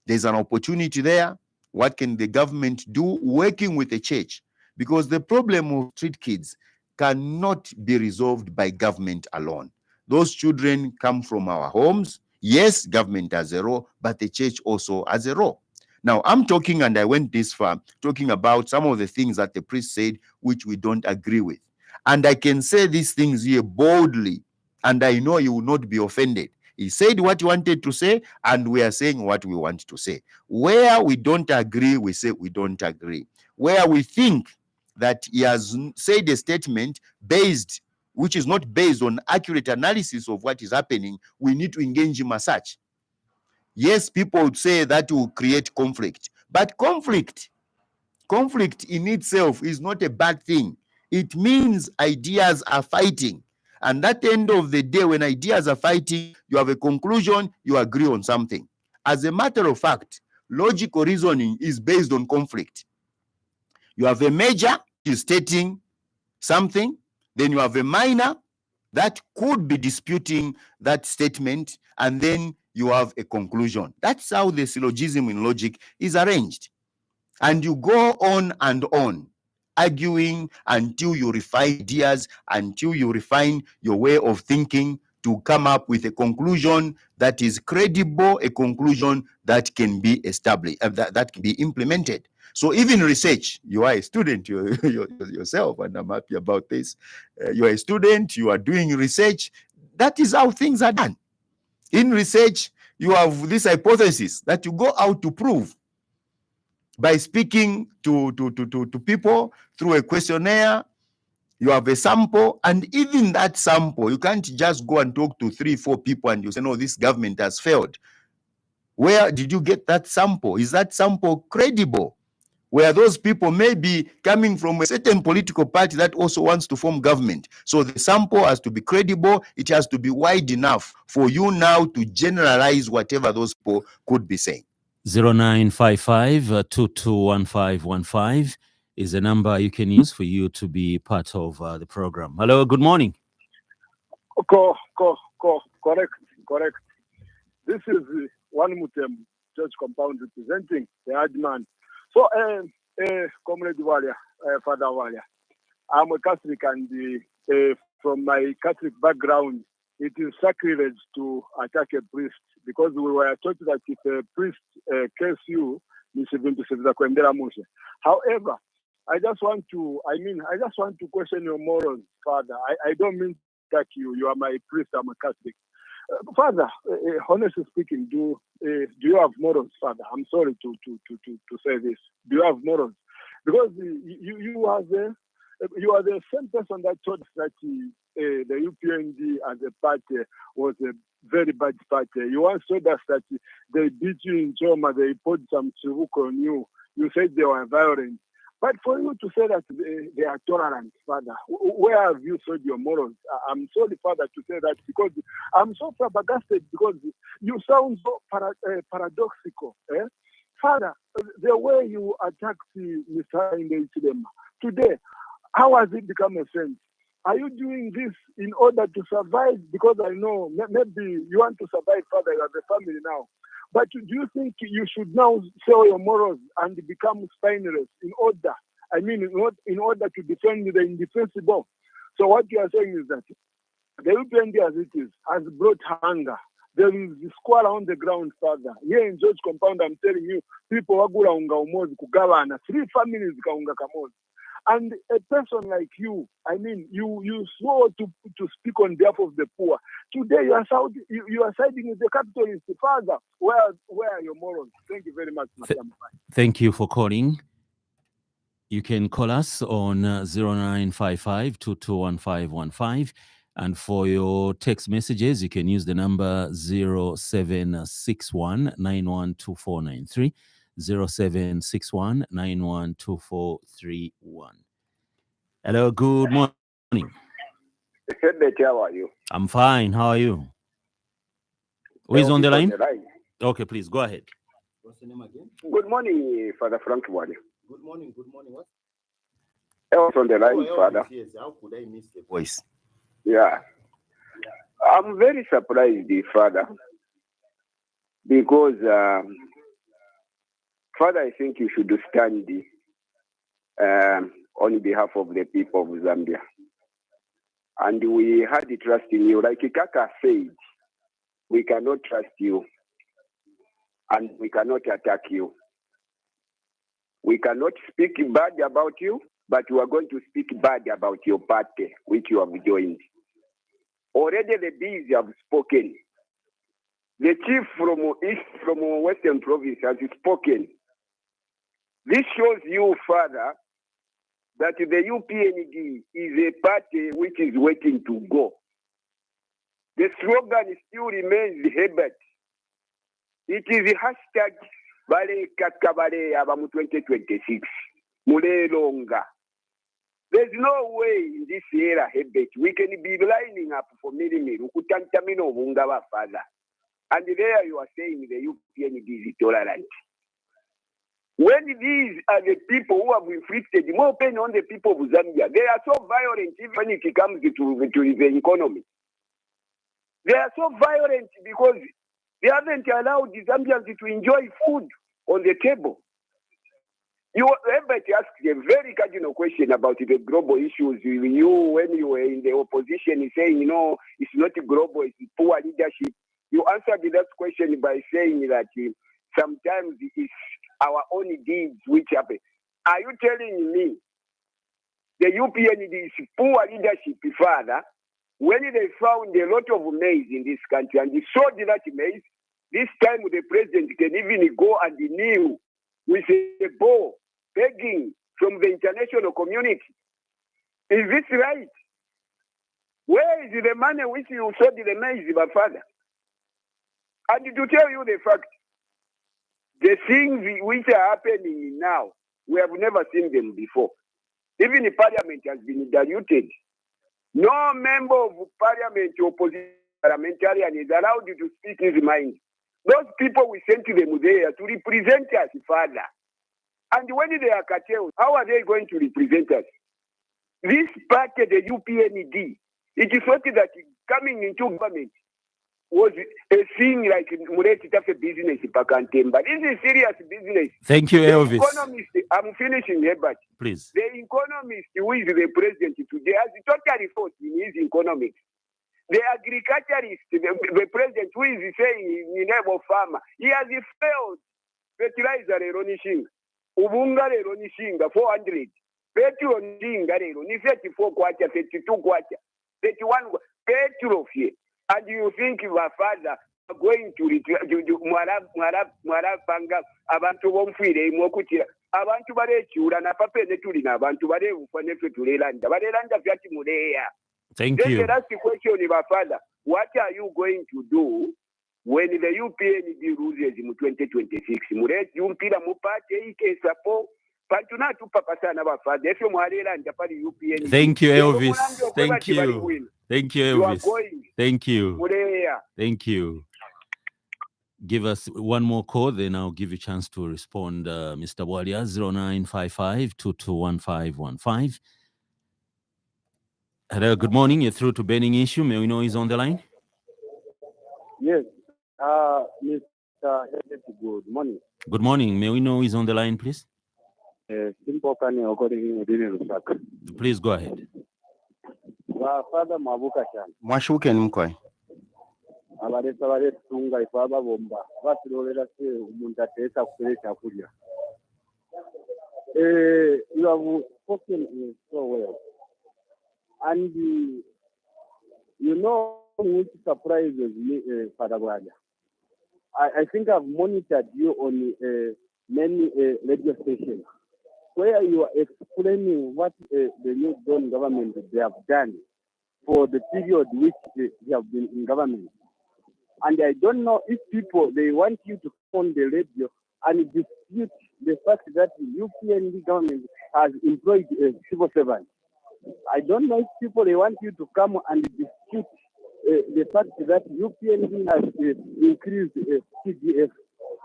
There's an opportunity there. What can the government do working with the church? Because the problem of street kids cannot be resolved by government alone. Those children come from our homes. Yes, government has a role, but the church also has a role. Now, I'm talking, and I went this far, talking about some of the things that the priest said, which we don't agree with. And I can say these things here boldly, and I know you will not be offended. He said what he wanted to say, and we are saying what we want to say. Where we don't agree, we say we don't agree. Where we think that he has said a statement which is not based on accurate analysis of what is happening, we need to engage him as such. Yes, people would say that will create conflict, but conflict in itself is not a bad thing. It means ideas are fighting. And at the end of the day, when ideas are fighting, you have a conclusion, you agree on something. As a matter of fact, logical reasoning is based on conflict. You have a major is stating something, then you have a minor that could be disputing that statement, and then you have a conclusion. That's how the syllogism in logic is arranged. And you go on and on, arguing until you refine ideas, until you refine your way of thinking to come up with a conclusion that is credible, a conclusion that can be established, that can be implemented. So even research, you are a student yourself, and I'm happy about this. You are a student, you are doing research. That is how things are done. In research, you have this hypothesis that you go out to prove by speaking to people through a questionnaire. You have a sample, and even that sample, you can't just go and talk to 3-4 people and you say, no, this government has failed. Where did you get that sample? Is that sample credible? Where those people may be coming from a certain political party that also wants to form government. So the sample has to be credible. It has to be wide enough for you now to generalize whatever those people could be saying. 0955-221515 is the number you can use for you to be part of the program. Hello, good morning. Correct. This is one Mutem church compound representing the hard man. So, Comrade Bwalya, Father Bwalya, I'm a Catholic, and from my Catholic background, it is sacrilege to attack a priest, because we were taught that if a priest curses you, however, I just want to question your morals, Father. I don't mean to attack you. You are my priest. I'm a Catholic. Father, honestly speaking, do you have morals, Father? I'm sorry to say this. Do you have morals? Because you are the same person that told us that the UPND as a party was a very bad party. You once told us that they beat you in Choma, they put some chivuko on you. You said they were violent. But for you to say that they are tolerant, Father, where have you sold your morals? I'm sorry, Father, to say that, because I'm so flabbergasted, because you sound so paradoxical. Father, the way you attacked Mr. Indem today, how has it become a sense? Are you doing this in order to survive? Because I know maybe you want to survive, Father, you have a family now. But do you think you should now sell your morals and become spineless in order to defend the indefensible? So what you are saying is that the UPND as it is has brought hunger. There is squalor on the ground, Father. Here in George Compound, I'm telling you, people wagula unga umozi kugabana, 3 families kaunga kamozi. And a person like you, you swore to speak on behalf of the poor. Today you are siding with the capitalists. Father, where are your morals? Thank you very much, Madam. Thank you for calling. You can call us on 0955-221515. And for your text messages, you can use the number 0761-912493. 0761-912431. Hello, good morning. Herbert, how are you? I'm fine. How are you? Who is on the line? Okay, please go ahead. What's the name again? Good morning, Father Frank Bwalya. Good morning. What? I was on the line, Father. Yes. How could I miss the voice? Yeah. I'm very surprised, Father, because, Father, I think you should stand on behalf of the people of Zambia. And we had trust in you. Like Kaka said, we cannot trust you and we cannot attack you. We cannot speak bad about you, but we are going to speak bad about your party, which you have joined. Already the bees have spoken. The chief from Western Province has spoken. This shows you, Father, that the UPND is a party which is waiting to go. The slogan still remains, Herbert. It is hashtag Bale Kakabale Abamu 2026. Mule Longa. There's no way in this era, Herbert, we can be lining up for Milimiru, Kutantamino Bungawa, Father. And there you are saying the UPND is tolerant. When these are the people who have inflicted more pain on the people of Zambia, they are so violent even when it comes to the economy. They are so violent because they haven't allowed the Zambians to enjoy food on the table. Everybody asked a very cardinal question about the global issues. You, when you were in the opposition, saying, it's not global, it's poor leadership. You answered that question by saying that sometimes it's our own deeds which happen. Are you telling me the UPND is poor leadership, Father, when they found a lot of maize in this country and they sold that maize, this time the president can even go and kneel with a bow, begging from the international community. Is this right? Where is the money which you sold the maize, my father? And to tell you the fact, the things which are happening now, we have never seen them before. Even the parliament has been diluted. No member of parliament or opposition parliamentarian is allowed to speak his mind. Those people we sent to them there to represent us, Father. And when they are cartels, how are they going to represent us? This party, the UPND, it is not that coming into government was a thing like Mureti Tafe business, Pakantemba. This is serious business. Thank you, Elvis. The economist, I'm finishing, Herbert. Please. The economist who is the president today has totally fault in his economics. The agriculturist, the president who is saying in name of farmer, he has failed. Fertilizer eronishinga, ubunga eronishinga 400, petrol nishinga ero ni 34 kwacha, 32 kwacha, 31 petrol here. And you think your father are going to mwarapanga abantu bomfire imokutira abantu barekyura na papene tuli na abantu barevufa nefe tulelanda vyati muleya. Thank Then you. the last question, my father, what are you going to do when the UPND loses in 2026? Muret yumpira mupate ike sapo pantuna tu papa sana my father. If you mwarela ndapali UPND. Thank you, Elvis. Thank you. Thank you, You are Elvis. going. Thank you. Muleya. Thank you. Give us one more call, then I'll give you a chance to respond, Mr. Bwalya, 0955-221515. Hello, good morning. You're through to Burning Issue. May we know who's on the line? Yes. Mr. Herbert, good morning. Good morning. May we know who's on the line, please? Simple Kani according to Lusaka. Please go ahead. Father Mabuka Chan. Mwashuke nimkwe. Abaleta tunga ifaba bomba. Basilolera se umuntu atesa kupeleka kuja. You have spoken so well. And you know which surprises me, Father Bwalya. I think I've monitored you on many radio stations where you are explaining what the new Dawn government they have done for the period which they have been in government. And I don't know if people, they want you to come on the radio and dispute the fact that the UPND government has employed civil servants. I don't know if people, they want you to come and dispute the fact that UPND has increased CDF.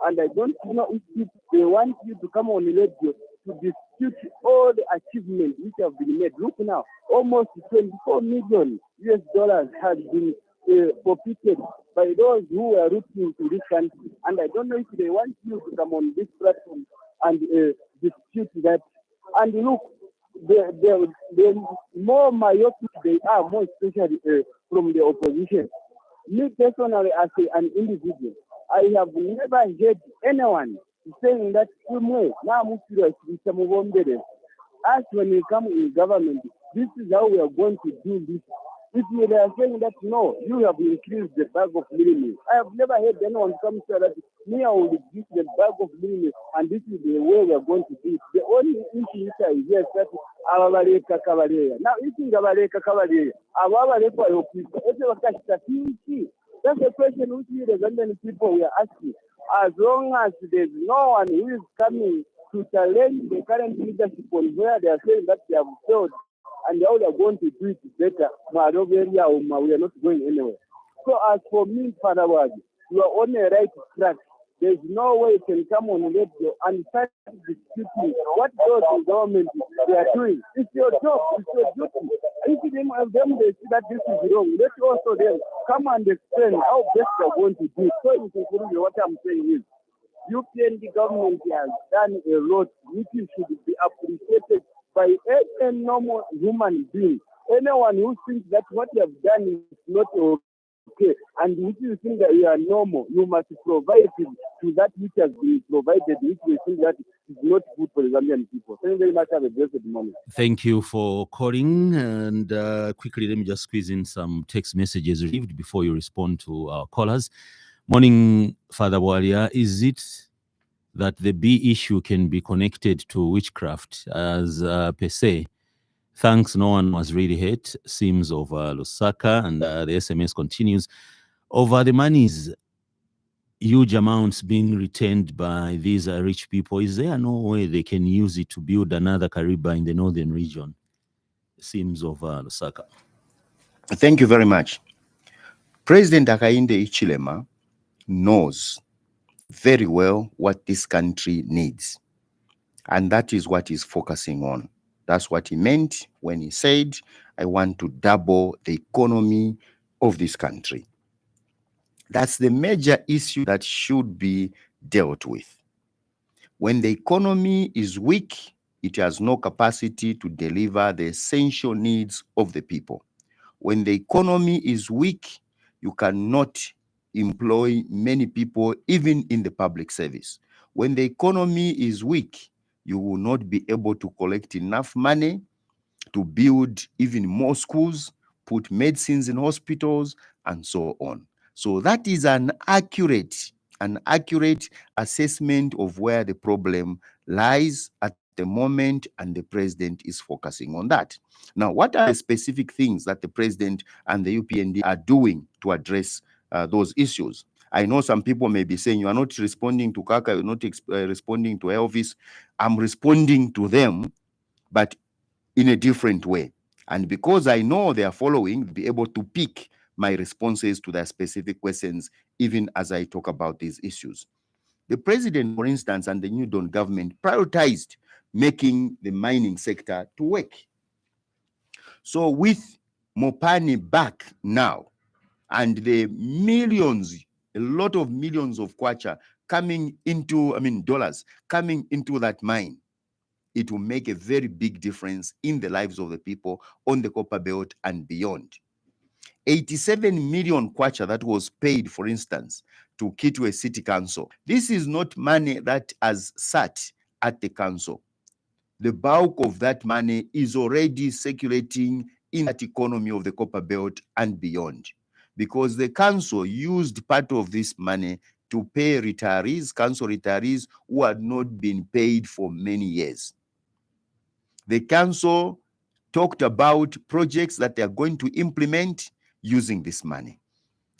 And I don't know if people, they want you to come on the radio to dispute all the achievements which have been made. Look now, almost $24 million has been forfeited by those who are rooting to this country. And I don't know if they want you to come on this platform and dispute that. And look, the more myopic they are, more especially from the opposition. Me personally, as an individual, I have never heard anyone saying that as when we come in government, this is how we are going to do this. If they are saying that, no, you have increased the bag of minimum. I have never heard anyone come say that, me, I will reduce the bag of minimum, and this is the way we are going to do it. The only issue is yes, that Ababaleka Cavalier. Now, if you Ababaleka Cavalier, Ababaleka people, that's the question which we, the Zambian people, we are asking. As long as there's no one who is coming to challenge the current leadership on where they are saying that they have failed, and how they are going to do it better, we are not going anywhere. So as for me, Father Bwalya, you are on the right track. There's no way you can come on radio and start disputing what those in government they are doing. It's your job, it's your duty. If them they see that this is wrong, let's also then come and explain how best they are going to do it. So you can conclude what I'm saying is, UPND government has done a lot which should be appreciated by any normal human being. Anyone who thinks that what they have done is not okay, okay, and which you think that you are normal, you must provide to that which has been provided, which we think that is not good for the Zambian people. Thank you very much. Have a blessed morning. Thank you for calling. And quickly, let me just squeeze in some text messages received before you respond to our callers. Morning, Father Bwalya. Is it that the bee issue can be connected to witchcraft as per se? Thanks, no one was really hurt. Seems of Lusaka, and the SMS continues. Over the monies, huge amounts being retained by these rich people, is there no way they can use it to build another Kariba in the northern region? Seems of Lusaka. Thank you very much. President Hakainde Hichilema knows very well what this country needs. And that is what he's focusing on. That's what he meant when he said, I want to double the economy of this country. That's the major issue that should be dealt with. When the economy is weak, it has no capacity to deliver the essential needs of the people. When the economy is weak, you cannot employ many people, even in the public service. When the economy is weak, you will not be able to collect enough money to build even more schools, put medicines in hospitals, and so on. So that is an accurate assessment of where the problem lies at the moment, and the president is focusing on that. Now, what are the specific things that the president and the UPND are doing to address those issues? I know some people may be saying, you are not responding to Kaka, you're not responding to Elvis. I'm responding to them, but in a different way. And because I know they are following, be able to pick my responses to their specific questions, even as I talk about these issues. The president, for instance, and the New Dawn government prioritized making the mining sector to work. So with Mopani back now, and the millions, a lot of millions of kwacha coming into, dollars coming into that mine, it will make a very big difference in the lives of the people on the copper belt and beyond. 87 million kwacha that was paid, for instance, to Kitwe City Council. This is not money that has sat at the council. The bulk of that money is already circulating in that economy of the copper belt and beyond, because the council used part of this money to pay retirees, council retirees who had not been paid for many years. The council talked about projects that they are going to implement using this money.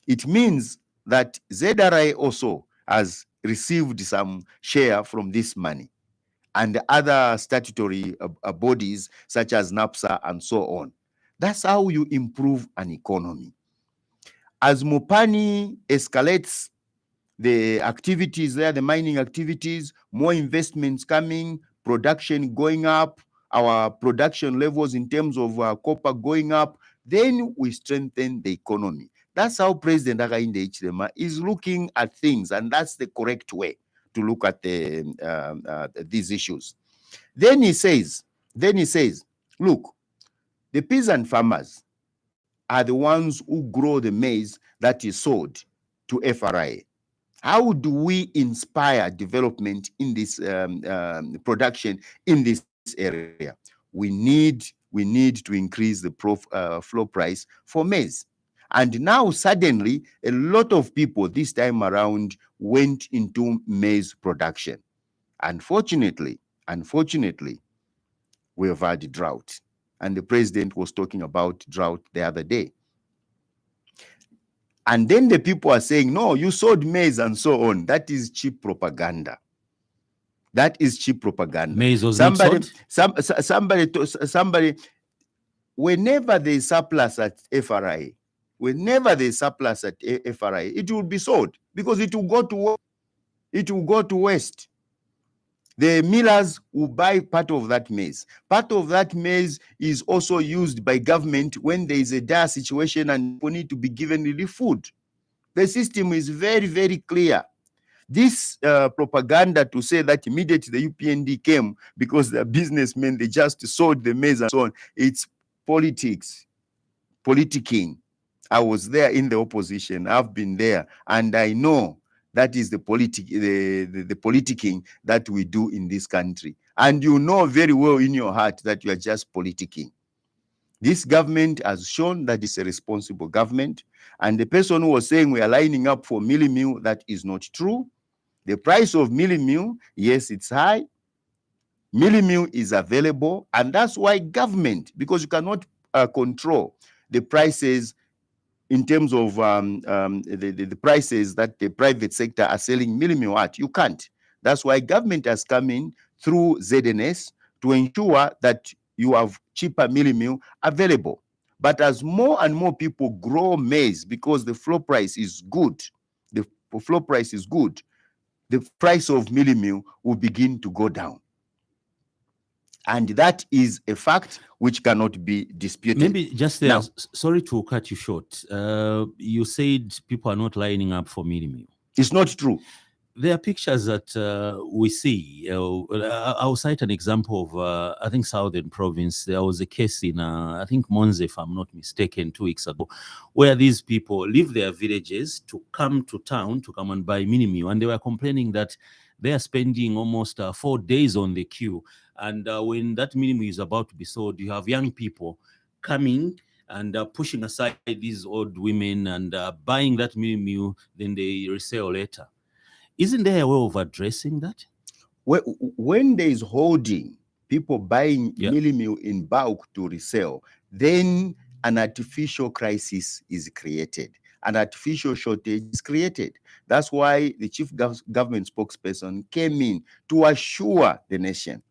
It means that ZRI also has received some share from this money, and other statutory bodies such as NAPSA and so on. That's how you improve an economy. As Mopani escalates the activities there, the mining activities, more investments coming, production going up, our production levels in terms of copper going up, then we strengthen the economy. That's how President Hakainde Hichilema is looking at things, and that's the correct way to look at these issues. Then he says, look, the peasant farmers are the ones who grow the maize that is sold to FRI. How do we inspire development in this production in this area? We need to increase the floor price for maize. And now suddenly, a lot of people this time around went into maize production. Unfortunately, we have had drought. And the president was talking about drought the other day. And then the people are saying, no, you sowed maize and so on. That is cheap propaganda. That is cheap propaganda. Maize was not sold? Somebody, whenever there is surplus at FRI, it will be sold because it will go to waste. The millers will buy part of that maize. Part of that maize is also used by government when there is a dire situation and people need to be given relief food. The system is very, very clear. This propaganda to say that immediately the UPND came because they're businessmen, they just sold the maize and so on, it's politics, politicking. I was there in the opposition. I've been there, and I know that is the politicking that we do in this country. And you know very well in your heart that you are just politicking. This government has shown that it's a responsible government. And the person who was saying we are lining up for mealie meal, that is not true. The price of mealie meal, yes, it's high. Mealie meal is available, and that's why government, because you cannot control the prices in terms of the prices that the private sector are selling mealie meal at. You can't. That's why government has come in through ZNS to ensure that you have cheaper mealie meal available. But as more and more people grow maize, because the floor price is good, the floor price is good, the price of mealie meal will begin to go down. And that is a fact which cannot be disputed. Maybe just there, Now, sorry to cut you short. You said people are not lining up for mealie meal. it's not true. There are pictures that we see. I'll cite an example of, I think, Southern Province. There was a case in, I think, Monze, if I'm not mistaken, 2 weeks ago, where these people leave their villages to come to town to come and buy mealie meal. And they were complaining that they are spending almost 4 days on the queue. And when that mealie meal is about to be sold, you have young people coming and pushing aside these old women and buying that mealie meal, then they resell later. Isn't there a way of addressing that? When there is hoarding, people buying mealie meal in bulk to resell, then an artificial crisis is created. An artificial shortage is created. That's why the chief government spokesperson came in to assure the nation,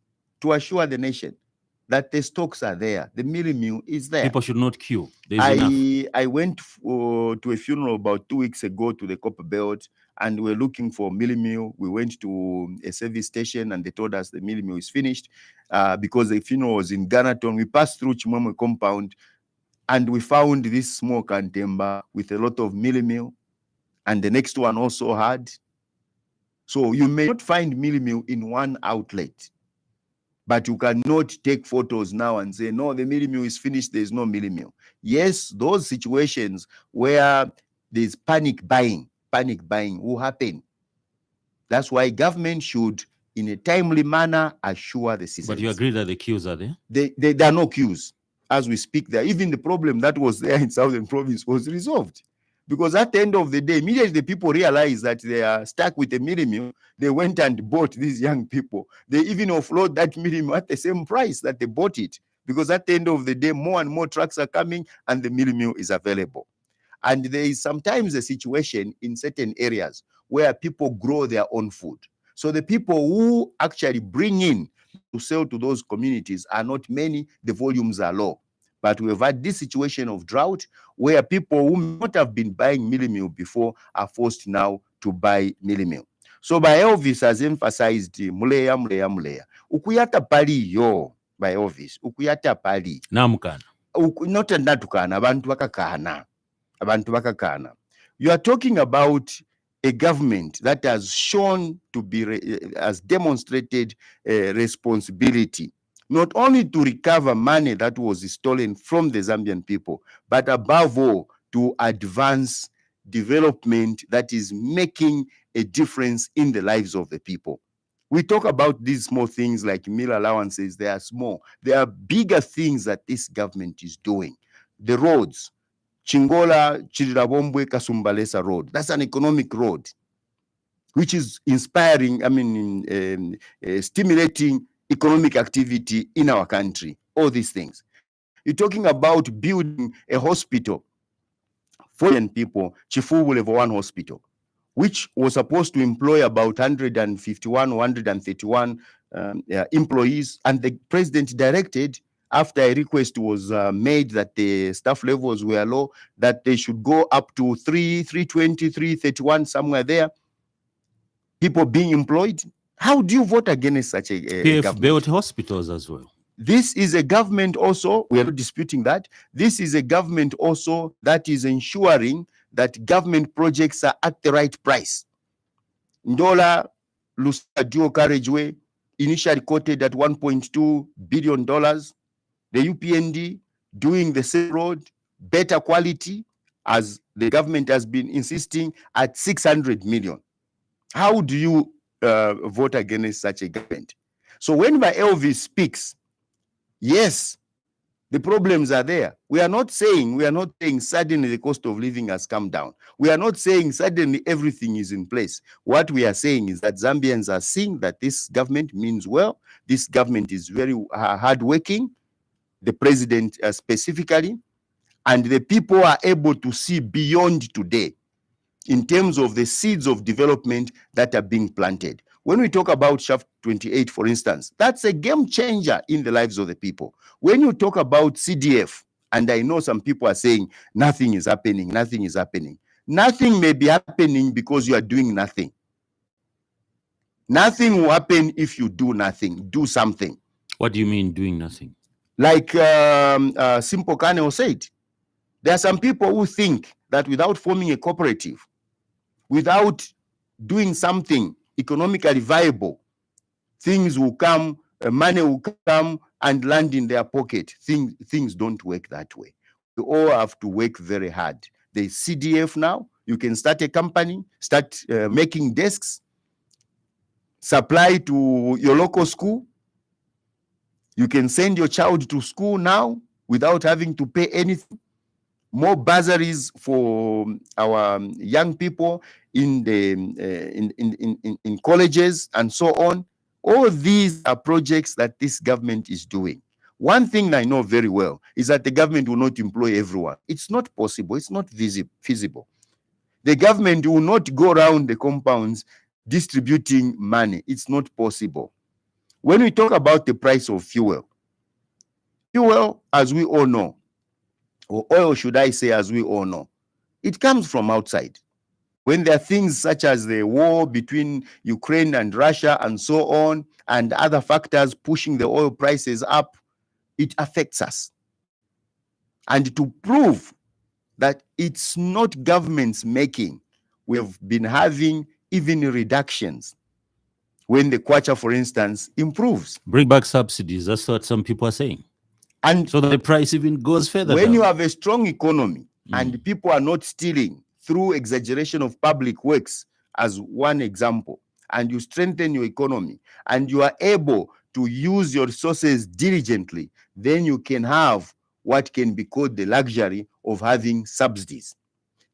that the stocks are there, the mealie meal is there. People should not queue. I went to a funeral about 2 weeks ago to the copperbelt, and we're looking for mealie meal. We went to a service station, and they told us the mealie meal is finished because the funeral was in Ghanaton. We passed through Chimwemwe compound, and we found this small cantemba with a lot of mealie meal, and the next one also had. So you may not find mealie meal in one outlet, but you cannot take photos now and say, no, the mealie meal is finished, there's no mealie meal. Yes, those situations where there's panic buying will happen. That's why government should, in a timely manner, assure the citizens. But you agree that the queues are there? There are no queues as we speak there. Even the problem that was there in Southern Province was resolved. Because at the end of the day, immediately the people realize that they are stuck with a mealie meal, they went and bought these young people. They even offload that mealie meal at the same price that they bought it. Because at the end of the day, more and more trucks are coming and the mealie meal is available. And there is sometimes a situation in certain areas where people grow their own food. So the people who actually bring in to sell to those communities are not many, the volumes are low. But we've had this situation of drought where people who may not have been buying mealie meal before are forced now to buy mealie meal. So by Elvis has emphasized muleya. Ukuyata pali yo by Elvis. Ukuyata pali. Namukana. Not natukana, abantu bakakana. You are talking about a government that has shown to be, has demonstrated responsibility, not only to recover money that was stolen from the Zambian people, but above all, to advance development that is making a difference in the lives of the people. We talk about these small things like meal allowances. They are small. There are bigger things that this government is doing. The roads, Chingola, Chirirabombwe, Kasumbalesa Road. That's an economic road, which is inspiring, stimulating economic activity in our country. All these things. You're talking about building a hospital for people, Chifubu Level 1 Hospital, which was supposed to employ about 151 or 131 employees, and the president directed, after a request was made that the staff levels were low, that they should go up to 320, 331, somewhere there, people being employed. How do you vote against such a government? Built hospitals as well. This is a government also, we are not disputing that. This is a government also that is ensuring that government projects are at the right price. Ndola Lusaka Dual Carriageway, initially quoted at $1.2 billion. The UPND doing the same road, better quality, as the government has been insisting, at 600 million. How do you vote against such a government? So when my Elvis speaks, yes, the problems are there. We are not saying suddenly the cost of living has come down. We are not saying suddenly everything is in place. What we are saying is that Zambians are seeing that this government means well. This government is very hardworking, the president specifically, and the people are able to see beyond today in terms of the seeds of development that are being planted. When we talk about Shaft 28, for instance, that's a game changer in the lives of the people. When you talk about CDF, and I know some people are saying nothing is happening, nothing is happening. Nothing may be happening because you are doing nothing. Nothing will happen if you do nothing. Do something. What do you mean doing nothing? Like Simple Kanel said, there are some people who think that without forming a cooperative, without doing something economically viable, things will come, money will come and land in their pocket. Things don't work that way. We all have to work very hard. There's CDF now. You can start a company, start making desks, supply to your local school. You can send your child to school now without having to pay anything. More bursaries for our young people in the in colleges and so on. All these are projects that this government is doing. One thing I know very well is that the government will not employ everyone. It's not possible. It's not feasible. The government will not go around the compounds distributing money. It's not possible. When we talk about the price of fuel, as we all know, or oil, should I say, as we all know, it comes from outside. When there are things such as the war between Ukraine and Russia and so on, and other factors pushing the oil prices up, it affects us. And to prove that it's not governments making, we have been having even reductions when the kwacha, for instance, improves. Bring back subsidies. That's what some people are saying. And so the price even goes further when down. you have a strong economy and people are not stealing through exaggeration of public works, as one example, and you strengthen your economy and you are able to use your resources diligently, then you can have what can be called the luxury of having subsidies.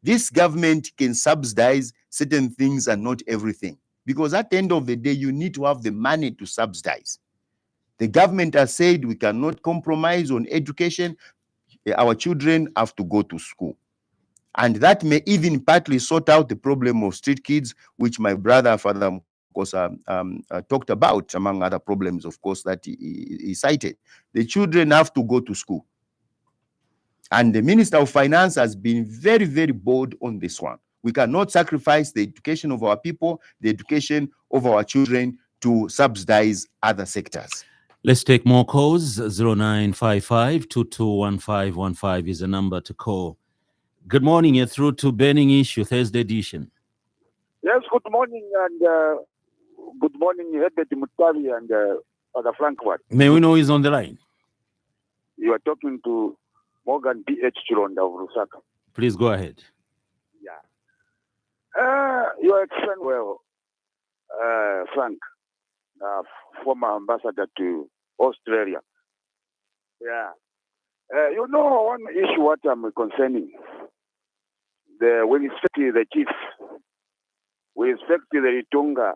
This government can subsidize certain things and not everything, because at the end of the day, you need to have the money to subsidize. The government has said we cannot compromise on education. Our children have to go to school. And that may even partly sort out the problem of street kids, which my brother, Father, of course, talked about, among other problems, of course, that he cited. The children have to go to school. And the Minister of Finance has been very, very bold on this one. We cannot sacrifice the education of our people, the education of our children, to subsidize other sectors. Let's take more calls. 0955-221515 is the number to call. Good morning. You're through to Burning Issue, Thursday edition. Yes, good morning, and good morning, Herbert Mutabi and Father Frankward. May we know who is on the line? You are talking to Morgan B.H. Chironda of Lusaka. Please go ahead. Yeah. You explained well, Frank, former ambassador to Australia. Yeah. You know, one issue what I'm concerning, we respect the chiefs, we respect the Ritunga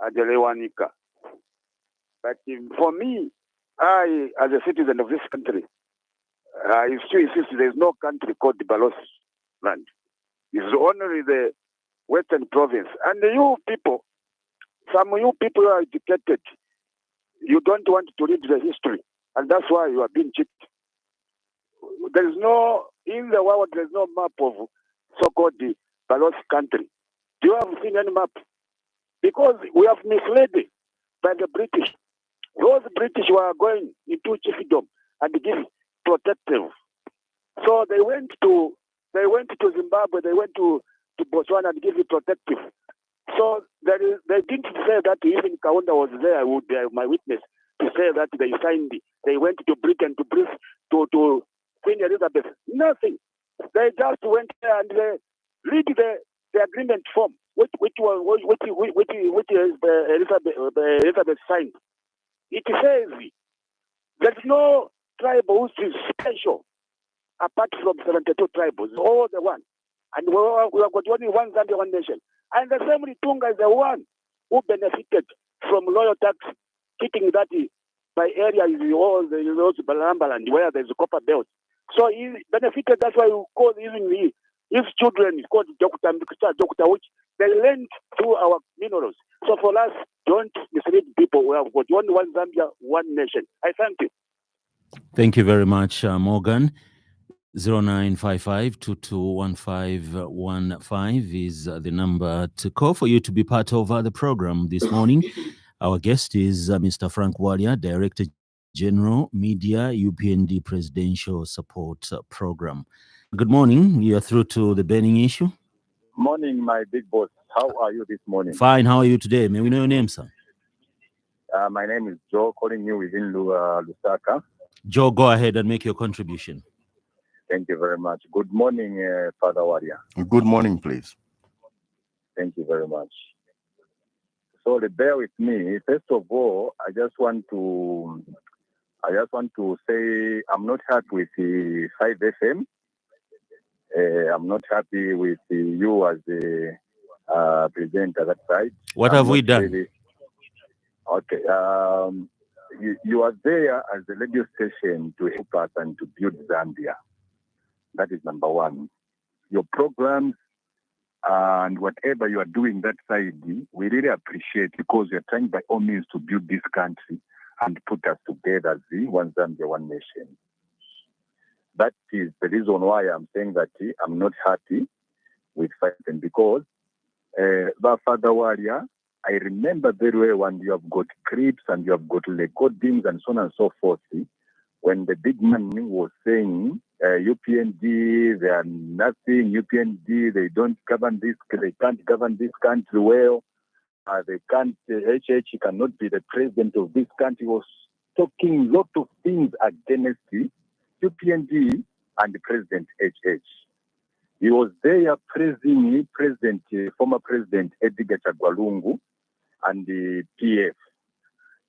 and the Lewanika. But for me, I, as a citizen of this country, I still insist there is no country called the Balos land. It's only the Western province. And you people, some of you people are educated. You don't want to read the history, and that's why you are being cheated. There is no, in the world, there is no map of so-called the Balos country. Do you have seen any map? Because we have misled by the British. Those British were going into chiefdom and give protective. So they went to Zimbabwe, they went to Botswana and give it protective. So they didn't say that even Kaunda was there. I would be my witness to say that they signed. They went to Britain to Queen Elizabeth. Nothing. They just went there and they read the agreement form, which Elizabeth signed. It says there's no tribe who is special apart from 72 tribes, all the one. And we have got only one Zambia, one nation. And the same Ritunga is the one who benefited from loyal tax, keeping that by areas all those Balambaland where there's a copper belt. So he benefited. That's why we call even his children is called Doctor, which they learned through our minerals. So for us, don't mislead people. We have got only one Zambia, one nation. I thank you. Thank you very much, Morgan. 0955-221515 is the number to call for you to be part of the program this morning. Our guest is Mr. Frank Bwalya, Director General, Media, UPND Presidential Support Program. Good morning. You are through to the burning issue. Morning, my big boss. How are you this morning? Fine. How are you today? May we know your name, sir? My name is Joe, calling you within Lusaka. Joe, go ahead and make your contribution. Thank you very much. Good morning, Father Bwalya. Good morning, please. Thank you very much. So bear with me. First of all, I just want to say I'm not happy with the 5FM. I'm not happy with you as the presenter that side. What have we done? Really... Okay. You are there as the radio station to help us and to build Zambia. That is number one. Your programs and whatever you are doing that side, we really appreciate, because you're trying by all means to build this country and put us together as the one Zambia, one nation. That is the reason why I'm saying that I'm not happy with fighting, because Father Bwalya, I remember very well when you have got clips and you have got recordings and so on and so forth, when the big man was saying UPND, they are nothing, UPND, they don't govern this, they can't govern this country well, they can't, HH cannot be the president of this country. He was talking a lot of things against UPND and President HH. He was there praising former President Edgar Chagwalungu and the PF.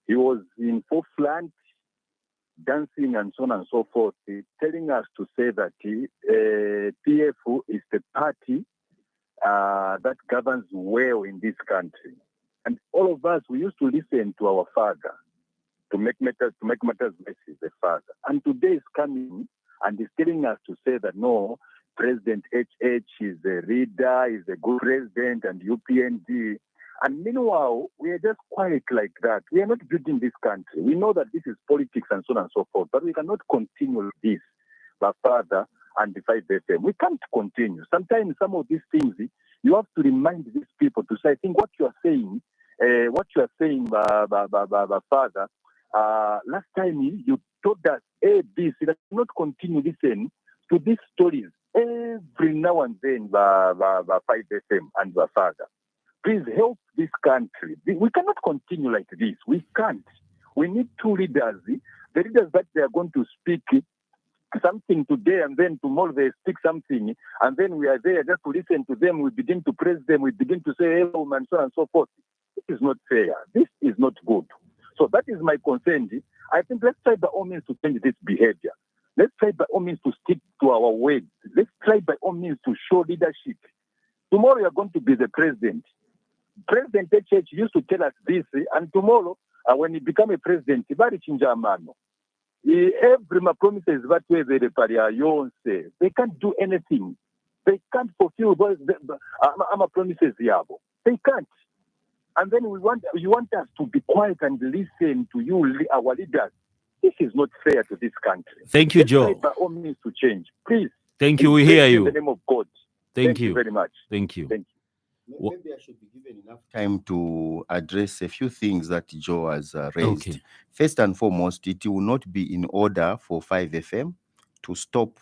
He was in Fofland dancing and so on and so forth, telling us to say that PF is the party that governs well in this country. And all of us, we used to listen to our father to make matters better, the father. And today is coming and is telling us to say that no, President HH is the leader, is a good president, and UPND. And meanwhile, we are just quiet like that. We are not building this country. We know that this is politics and so on and so forth, but we cannot continue this, my father and the 5FM. We can't continue. Sometimes some of these things, you have to remind these people to say, I think what you are saying, father, last time you told us ABC, that not continue listening to these stories every now and then by 5FM and by father. Please help this country. We cannot continue like this. We can't. We need two leaders. The leaders that they are going to speak something today and then tomorrow they speak something, and then we are there just to listen to them. We begin to praise them. We begin to say hello and so on and so forth. This is not fair. This is not good. So that is my concern. I think let's try by all means to change this behavior. Let's try by all means to stick to our words. Let's try by all means to show leadership. Tomorrow you are going to be the president. President HH used to tell us this, and tomorrow, when he become a president, every promises that way they can't do anything. They can't fulfill those promises. They can't. And then you want us to be quiet and listen to you, our leaders. This is not fair to this country. Thank you, Joe. By all means to change, please. Thank you. We hear you. In the name of God. Thank you very much. Thank you. Thank you. Maybe I should be given enough time to address a few things that Joe has raised. Okay. First and foremost, it will not be in order for 5FM to stop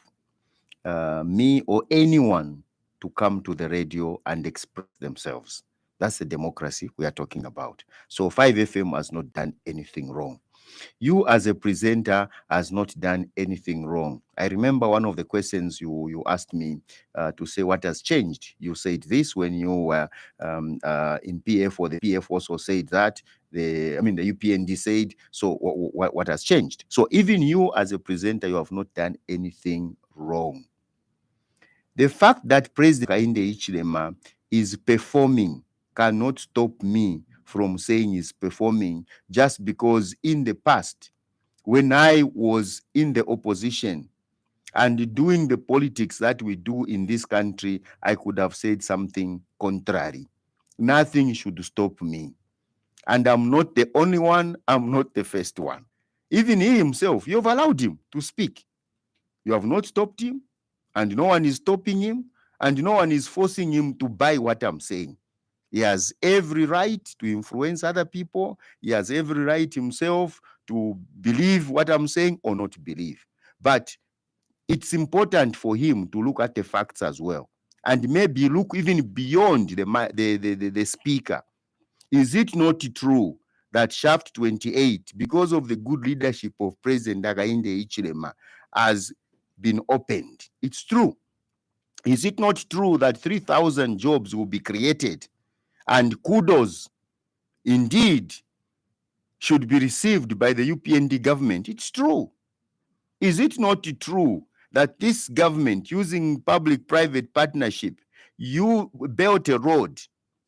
me or anyone to come to the radio and express themselves. That's the democracy we are talking about. So 5FM has not done anything wrong. You as a presenter has not done anything wrong. I remember one of the questions you asked me to say what has changed. You said this when you were in PF, or the PF also said that. The UPND said, so what has changed? So even you as a presenter, you have not done anything wrong. The fact that President Hakainde Hichilema is performing cannot stop me from saying he's performing, just because in the past, when I was in the opposition and doing the politics that we do in this country, I could have said something contrary. Nothing should stop me. And I'm not the only one, I'm not the first one. Even he himself, you have allowed him to speak. You have not stopped him, and no one is stopping him, and no one is forcing him to buy what I'm saying. He has every right to influence other people. He has every right himself to believe what I'm saying or not believe. But it's important for him to look at the facts as well, and maybe look even beyond the speaker. Is it not true that Shaft 28, because of the good leadership of President Hakainde Hichilema, has been opened? It's true. Is it not true that 3,000 jobs will be created? And kudos, indeed, should be received by the UPND government? It's true. Is it not true that this government, using public-private partnership, you built a road,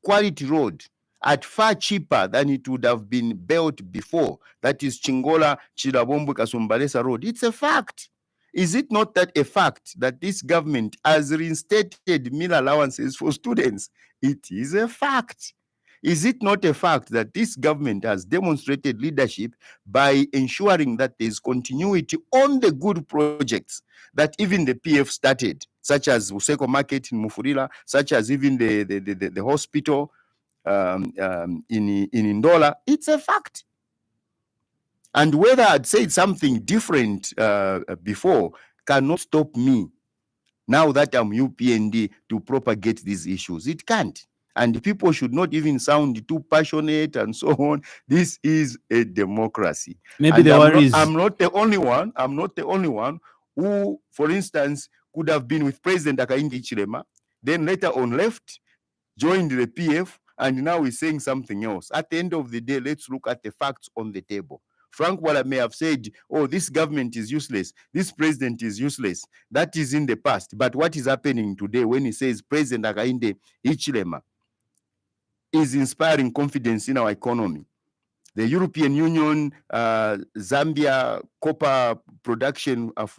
quality road, at far cheaper than it would have been built before? That is Chingola Chirabombo Kasumbalesa Road. It's a fact. Is it not that a fact that this government has reinstated meal allowances for students? It is a fact. Is it not a fact that this government has demonstrated leadership by ensuring that there is continuity on the good projects that even the PF started, such as Useko Market in Mufurila, such as even the hospital in Ndola? It's a fact. And whether I'd said something different before cannot stop me, now that I'm UPND, to propagate these issues. It can't. And people should not even sound too passionate and so on. This is a democracy. Maybe and the worry is I'm not the only one. I'm not the only one who, for instance, could have been with President Hakainde Hichilema, then later on left, joined the PF, and now is saying something else. At the end of the day, let's look at the facts on the table. Frank Bwalya may have said, oh, this government is useless, this president is useless. That is in the past. But what is happening today when he says President Hakainde Hichilema is inspiring confidence in our economy? The European Union, Zambia copper production of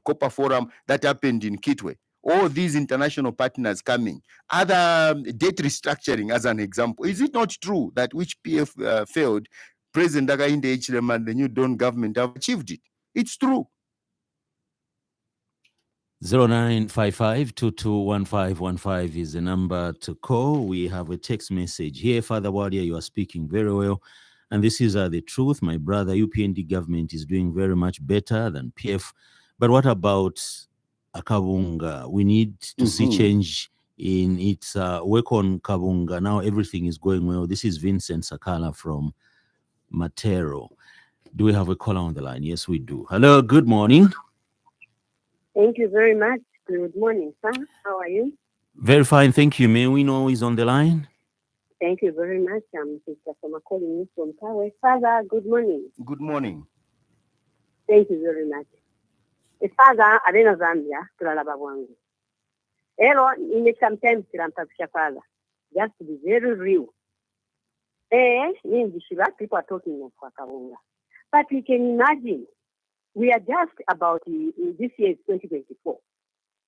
copper forum that happened in Kitwe. All these international partners coming. Other debt restructuring as an example. Is it not true that which PF failed, President Hakainde Hichilema and the New Dawn government have achieved it? It's true. 0955-221515 is the number to call. We have a text message here. Father Bwalya, you are speaking very well. And this is the truth. My brother, UPND government is doing very much better than PF. But what about Kabunga? We need to see change in its work on Kabunga. Now everything is going well. This is Vincent Sakala from Matero. Do we have a caller on the line? Yes, we do. Hello, good morning. Thank you very much. Good morning, sir. How are you? Very fine, thank you. May we know who is on the line? Thank you very much. I'm Sister Soma calling you from Kawe. Father, good morning. Good morning. Thank you very much. Father, Arena Zambia, Tulalaba Wangu. Hello, sometimes Father. Just to be very real. People are talking of Wakawunga. But we can imagine, we are just about this year is 2024.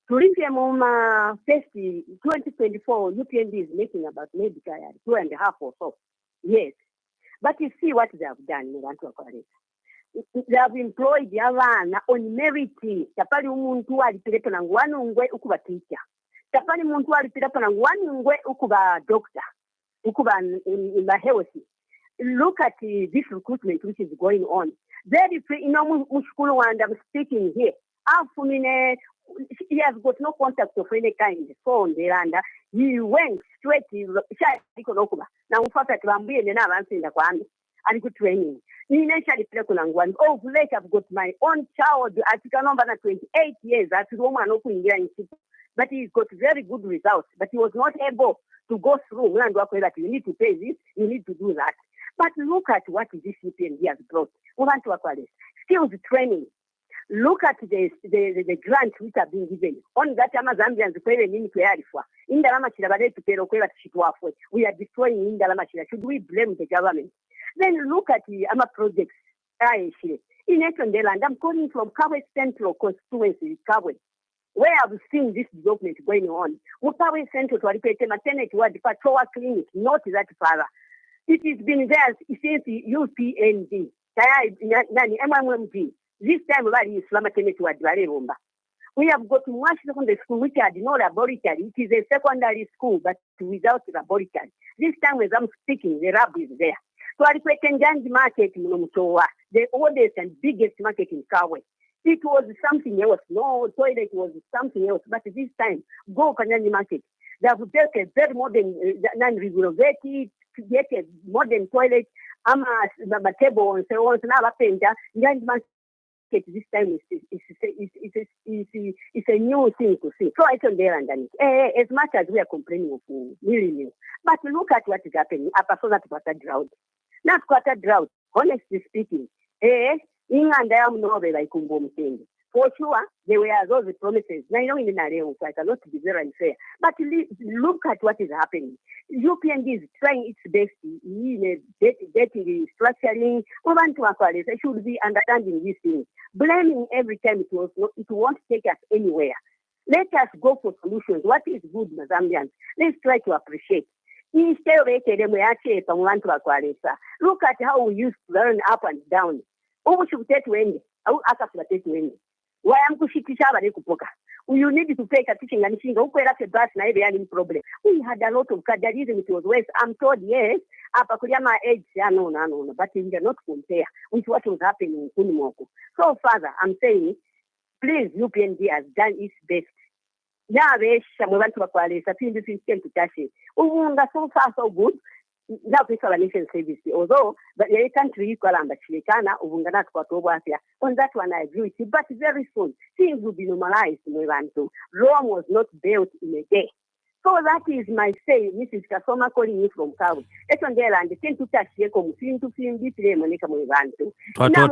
To reach first 2024, UPND is making about maybe 2.5 or so. Yes. But you see what they have done. They have employed Yavana on merit. Tapali umuntu alipeleka na ngwanu ngwe ukuba teacher. Tapali umuntu alipeleka na ngwanu ngwe ukuba doctor. Ukuba in the health. Look at this recruitment which is going on. Very free, mushkulu and I'm speaking here. He has got no contact of any kind. So on the land, he went straight to now. And good training. Initially, oh, late I've got my own child at 28 years at Roma, but he's got very good results. But he was not able to go through and work that you need to pay this, you need to do that. But look at what this UPND has brought. Skills training. Look at the grants which are being given. On that, Zambians pay in Kuarifwa. In the Lamachila, to pay we are destroying in the Lamachila. Should we blame the government? Then look at the AMA projects. In Ekondela, I'm calling from Kawe Central constituency, Kawe, where I've seen this development going on. Kawe Central to repeat maternity ward patrol clinic, not that far. It has been there since the UPND. MMMG. This time, we have got much secondary school which had no laboratory. It is a secondary school, but without laboratory. This time, as I'm speaking, the lab is there. So I pretend market in the oldest and biggest market in Kawe. It was something else. No toilet was something else. But this time, go Kanyani market. They have built a very modern, non-regulated, get a modern toilet, a table, and so on. Now, market this time is a new thing to see. So I can there and as much as we are complaining of really, but look at what is happening. Drought. Not quarter drought, honestly speaking. England, I am not like thing. For sure, there were those promises. Now, in the area, so I cannot be very unfair. But look at what is happening. UPND is trying its best in getting structuring. They should be understanding these things. Blaming every time it won't take us anywhere. Let us go for solutions. What is good, Zambians? Let's try to appreciate. Look at how we used to learn up and down. Why am you need to take a teaching and think, okay, that's a bus, now problem. We had a lot of cadarism, it was worse. I'm told, yes, my age, no, but we cannot compare with what was happening in Kunimoko. So, Father, I'm saying, please, UPND has done its best. Now, so far, so good. Now, nation service, although but the country equal and on that one I agree with you, but very soon things will be normalized in Rwanda. Rome was not built in a day. So that is my say, Mrs. Kasoma calling you from Kawi. It's on there and the 10 to touch here, come to film this Monica Moivanto. Now,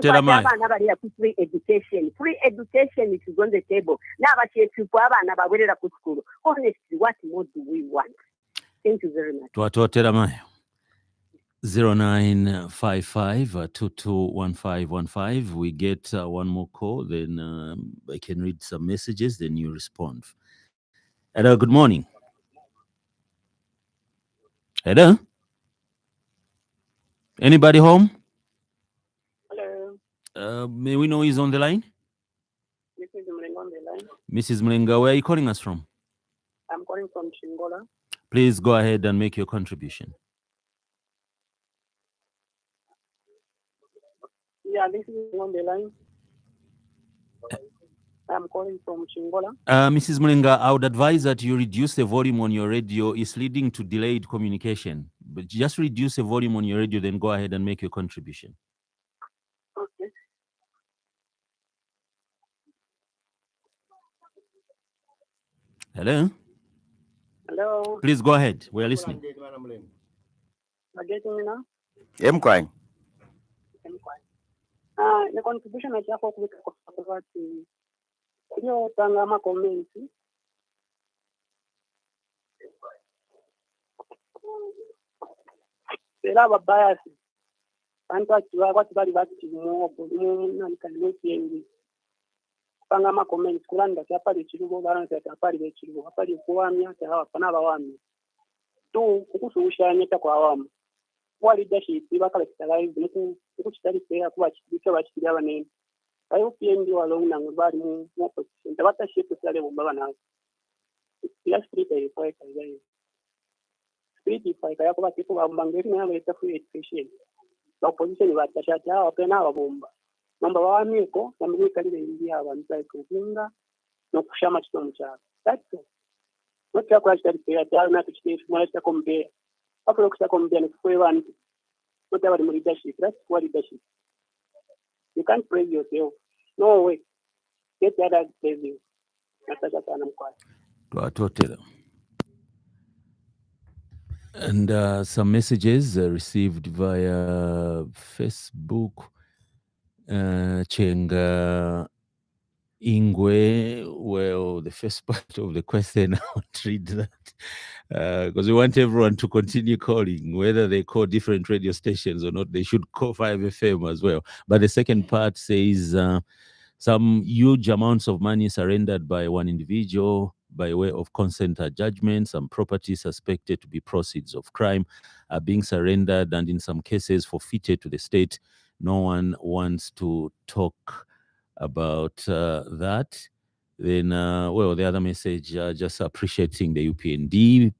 free education. Free education is on the table. Now, honestly, what more do we want? Thank you very much. 0955-221515. We get one more call, then I can read some messages, then you respond. Hello, good morning. Hello? Anybody home? Hello. May we know who's on the line? Mrs. Mlenga on the line. Mrs. Mlenga, where are you calling us from? I'm calling from Chingola. Please go ahead and make your contribution. Yeah, this is on the line. I'm calling from Chingola. Mrs. Mlenga, I would advise that you reduce the volume on your radio. It's leading to delayed communication. But just reduce the volume on your radio, then go ahead and make your contribution. Okay. Hello? Hello. Please go ahead. We are listening. Are getting me now? I'm crying. The contribution I have with the Tangama community. They have a bias. And what more can look in Tangama community. Kuranda, Sapari Chilugo, Varans at Apari Chilugo, Apari Kuamia, to have another one. Two Usushanya Kwam. What leadership, we are characterized, looking to study there, watch the other name. I hope you alone and about more position. The water ship is a little banana. Just free for it. Free if I have people are banging away the free education. The opposition is at the Shata, open our bomb. Number one, Miko, and we can India and like Kulinga, no Shamas from Char. That's it. What your question is, I not to stay from the compare. Approx a compare for one, whatever leadership, that's what leadership. You can't praise yourself. No way. Get the other to praise you. Twatotera. And some messages received via Facebook. Chenga Ingwe, well, the first part of the question, I won't read that because we want everyone to continue calling, whether they call different radio stations or not. They should call 5FM as well. But the second part says some huge amounts of money surrendered by one individual by way of consent or judgment. Some property suspected to be proceeds of crime are being surrendered and in some cases forfeited to the state. No one wants to talk about that. Then, well, the other message, just appreciating the UPND,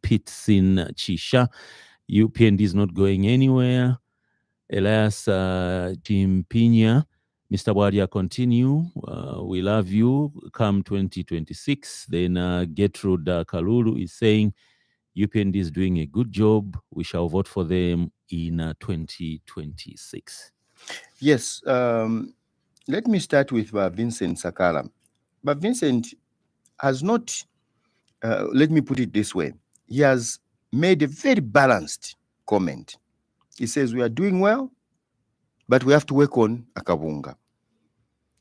Pitsin Chisha. UPND is not going anywhere. Elias Timpinya, Mr. Bwalya, continue. We love you. Come 2026. Then Gertrude Kalulu is saying, UPND is doing a good job. We shall vote for them in 2026. Yes. Let me start with Vincent Sakala. But Vincent has not, let me put it this way, he has made a very balanced comment. He says, we are doing well, but we have to work on akabunga.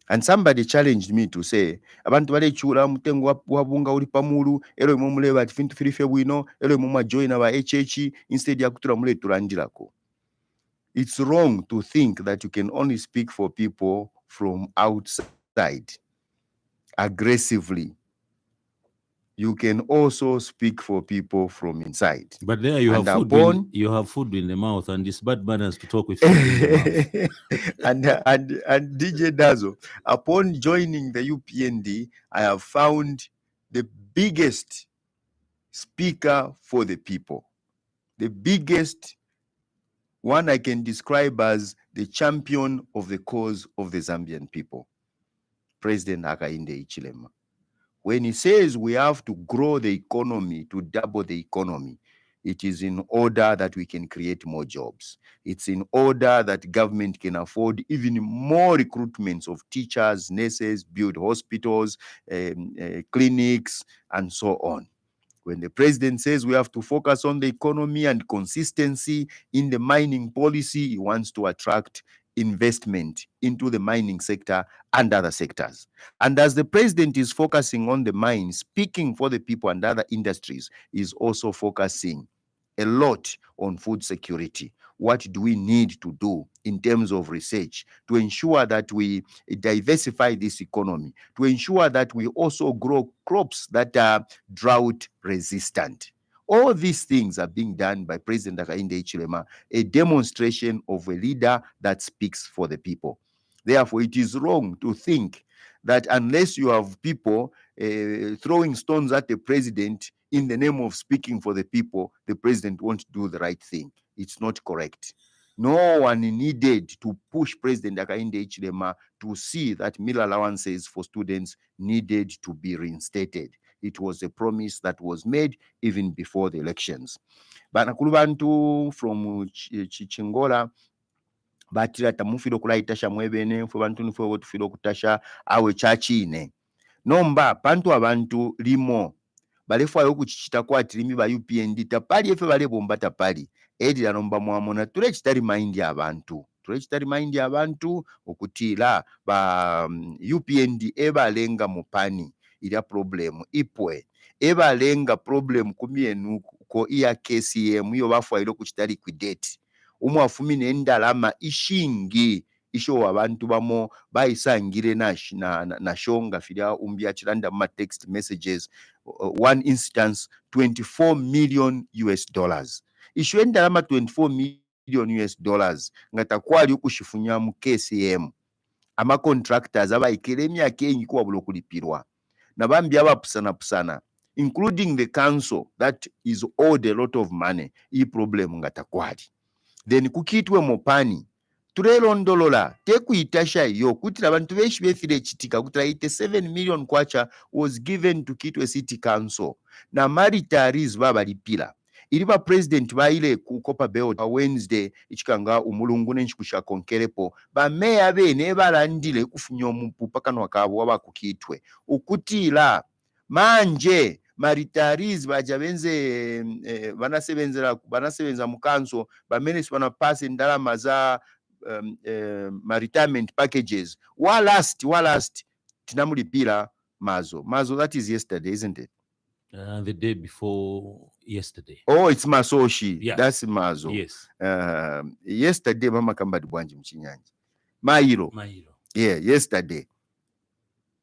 And somebody challenged me to say, abantu balechula mutengo wa bunga uli pamulu, elo imumuleba ati fintu filife bwino, elo imumwa join wa HH, instead ya kutura mule tulandilako. It's wrong to think that you can only speak for people from outside aggressively. You can also speak for people from inside. But there you have food. You have food in the mouth, and it's bad manners to talk with food in the mouth. and DJ Dazo, upon joining the UPND, I have found the biggest speaker for the people, the biggest one I can describe as the champion of the cause of the Zambian people, President Hakainde Hichilema. When he says we have to grow the economy, to double the economy, it is in order that we can create more jobs. It's in order that government can afford even more recruitments of teachers, nurses, build hospitals, clinics, and so on. When the president says we have to focus on the economy and consistency in the mining policy, he wants to attract investment into the mining sector and other sectors. And as the president is focusing on the mines, speaking for the people and other industries, is also focusing a lot on food security. What do we need to do in terms of research to ensure that we diversify this economy, to ensure that we also grow crops that are drought resistant? All these things are being done by President Hakainde Hichilema, a demonstration of a leader that speaks for the people. Therefore, it is wrong to think that unless you have people throwing stones at the president in the name of speaking for the people, the president won't do the right thing. It's not correct. No one needed to push President Hakainde Hichilema to see that meal allowances for students needed to be reinstated. It was a promise that was made even before the elections. Banakulu bantu from Chingola batira tamufiro kulaitasha mwebene fwe bantu nifwe wotufiro kutasha awe chachine nomba pantu abantu limo balefu ayo kuchichita kwa atirimi ba UPND tapali efe bale bomba tapali edira nomba mwamona tulechitari mind abantu okutira ba UPND ebalenga mupani ila problem ipwe ebalenga problem kumienu ko iya KCM iyo bafu ayo kuchitari liquidate umwafumi n'endalama ishingi isho abantu bamo bayisangire na shonga filia umbia chilanda ma text messages. One instance, $24 million. Isho endalama $24 million ngata kwali ukushifunya mu KCM ama contractors abayikire emyaka enyi kuwa bulokulipirwa nabambi abapusana including the council that is owed a lot of money. I problem ngata kwali then kukitwe mopani tulelondolola tekuitasha iyo kutira abantu beshi befire chitika kutira 87 million kwacha was given to Kitwe City Council na maritaris baba lipila iliba president baile ku copperbelt pa Wednesday ichikanga umulungu nenchikusha konkerepo bameya bene balandile kufunya omupu pakano akabo wabakukitwe ukutila manje maritaris baja benze banasebenza mukanso bamene sibanapase ndalama za retirement packages walast tinamulipira mazo that is yesterday, isn't it? The day before yesterday. Oh, it's Masoshi. Yeah. That's Mazo. Yes. Yesterday mama kambadi bwanji mchinyanja. Mairo. Yeah, yesterday.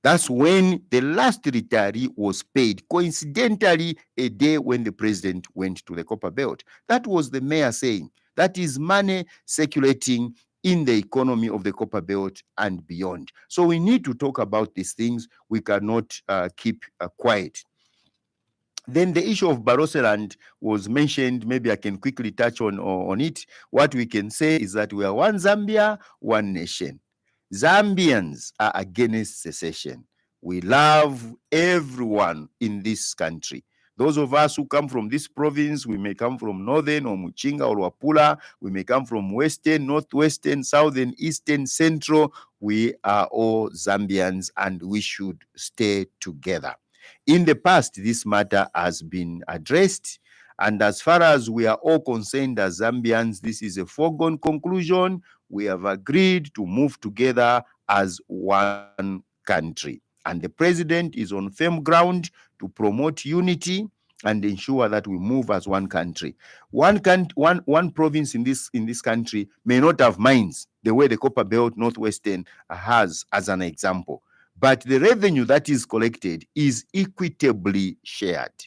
That's when the last retiree was paid. Coincidentally, a day when the president went to the Copperbelt. That was the mayor saying. That is money circulating in the economy of the Copperbelt and beyond. So we need to talk about these things. We cannot keep quiet. Then the issue of Barosseland was mentioned. Maybe I can quickly touch on it. What we can say is that we are one Zambia, one nation. Zambians are against secession. We love everyone in this country. Those of us who come from this province, we may come from northern or Muchinga or Wapula, we may come from western, northwestern, southern, eastern, central. We are all Zambians and we should stay together. In the past, this matter has been addressed, and as far as we are all concerned as Zambians, this is a foregone conclusion. We have agreed to move together as one country. And the president is on firm ground to promote unity and ensure that we move as one country. One province in this country may not have mines the way the Copperbelt Northwestern has, as an example. But the revenue that is collected is equitably shared.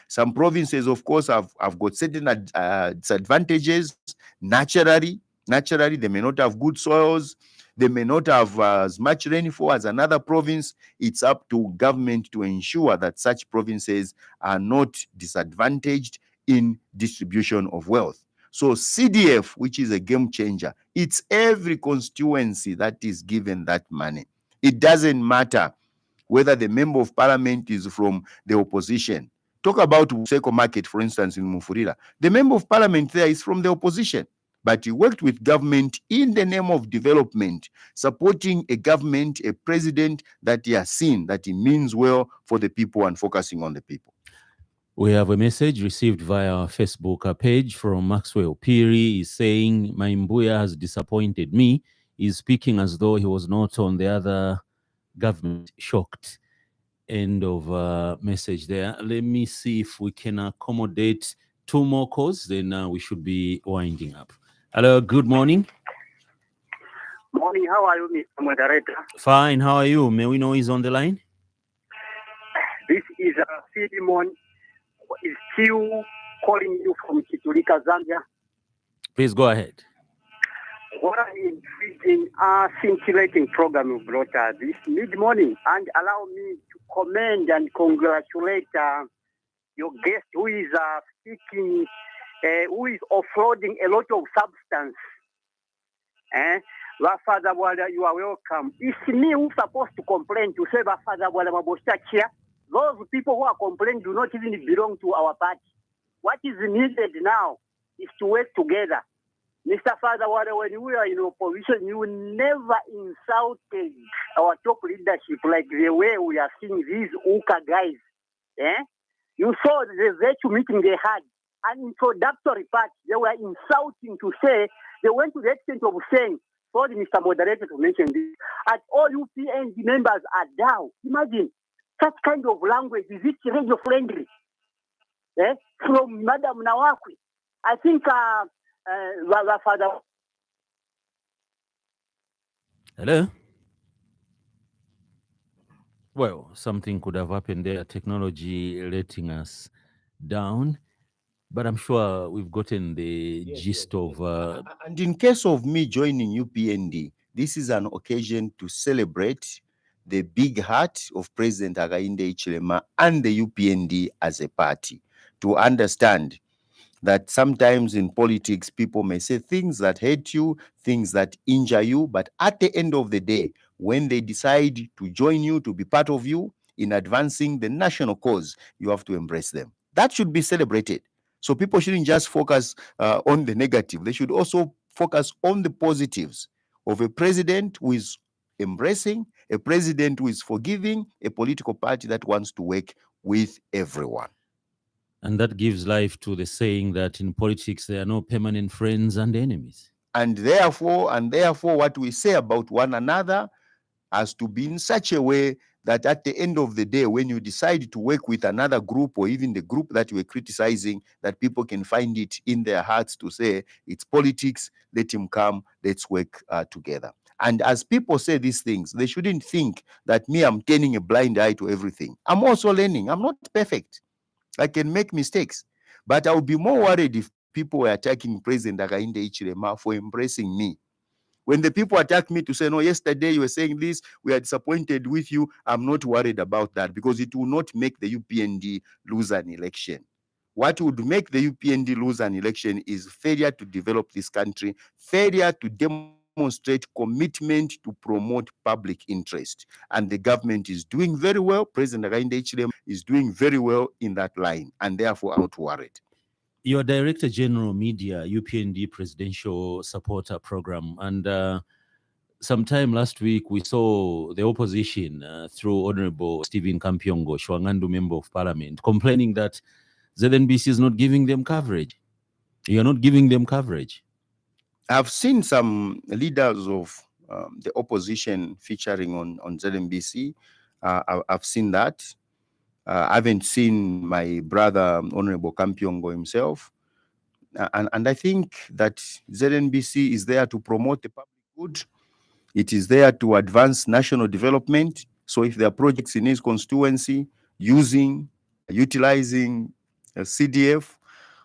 Some provinces, of course, have got certain disadvantages naturally. They may not have good soils. They may not have as much rainfall as another province. It's up to government to ensure that such provinces are not disadvantaged in distribution of wealth. So CDF, which is a game changer, it's every constituency that is given that money. It doesn't matter whether the member of parliament is from the opposition. Talk about Useko Market, for instance, in Mufurira. The member of parliament there is from the opposition, but he worked with government in the name of development, supporting a government, a president that he has seen that he means well for the people and focusing on the people. We have a message received via our Facebook page from Maxwell Piri. He's saying, "My Mbuya has disappointed me." He's speaking as though he was not on the other government. Shocked. End of message there. Let me see if we can accommodate two more calls, then we should be winding up. Hello, good morning. Morning, how are you, Mr. Moderator? Fine, how are you? May we know who's on the line? This is Philemon. Is still calling you from Kitulika, Zambia. Please go ahead. What an intriguing, scintillating program you brought us this mid-morning, and allow me to commend and congratulate your guest who is speaking, who is offloading a lot of substance. Father Bwalya, you are welcome. It's me who's supposed to complain to say Father Bwalya Maboshakia. Those people who are complaining do not even belong to our party. What is needed now is to work together. Mr. Father Bwalya, when we are in opposition, you never insulted our top leadership like the way we are seeing these Uka guys. You saw the virtue meeting they had, an introductory part, they were insulting to say, they went to the extent of saying, sorry, Mr. Moderator, to mention this, at all UPND members are down. Imagine. Such kind of language, is it radio friendly? From Madam Nawakwi. I think Father. Hello? Well, something could have happened there, technology letting us down, but I'm sure we've gotten the gist of... And in case of me joining UPND, this is an occasion to celebrate the big heart of President Hakainde Hichilema and the UPND as a party, to understand that sometimes in politics, people may say things that hurt you, things that injure you, but at the end of the day, when they decide to join you, to be part of you in advancing the national cause, you have to embrace them. That should be celebrated. So people shouldn't just focus on the negative. They should also focus on the positives of a president who is embracing, a president who is forgiving, a political party that wants to work with everyone. And that gives life to the saying that in politics there are no permanent friends and enemies. And therefore, what we say about one another has to be in such a way that at the end of the day, when you decide to work with another group or even the group that you were criticizing, that people can find it in their hearts to say, it's politics, let him come, let's work together. And as people say these things, they shouldn't think that me, I'm turning a blind eye to everything. I'm also learning. I'm not perfect. I can make mistakes. But I would be more worried if people were attacking President Hakainde Hichilema for embracing me. When the people attack me to say, no, yesterday you were saying this, we are disappointed with you, I'm not worried about that, because it will not make the UPND lose an election. What would make the UPND lose an election is failure to develop this country, failure to demonstrate commitment to promote public interest. And the government is doing very well. President Hakainde Hichilema is doing very well in that line, and therefore I'm not worried. Your Director General Media, UPND Presidential Supporter Program, and sometime last week we saw the opposition through Honorable Stephen Kampyongo, Shwangandu Member of Parliament, complaining that ZNBC is not giving them coverage. You're not giving them coverage. I've seen some leaders of the opposition featuring on ZNBC. I've seen that. I haven't seen my brother, Honorable Kampyongo himself. And I think that ZNBC is there to promote the public good. It is there to advance national development. So if there are projects in his constituency utilizing CDF,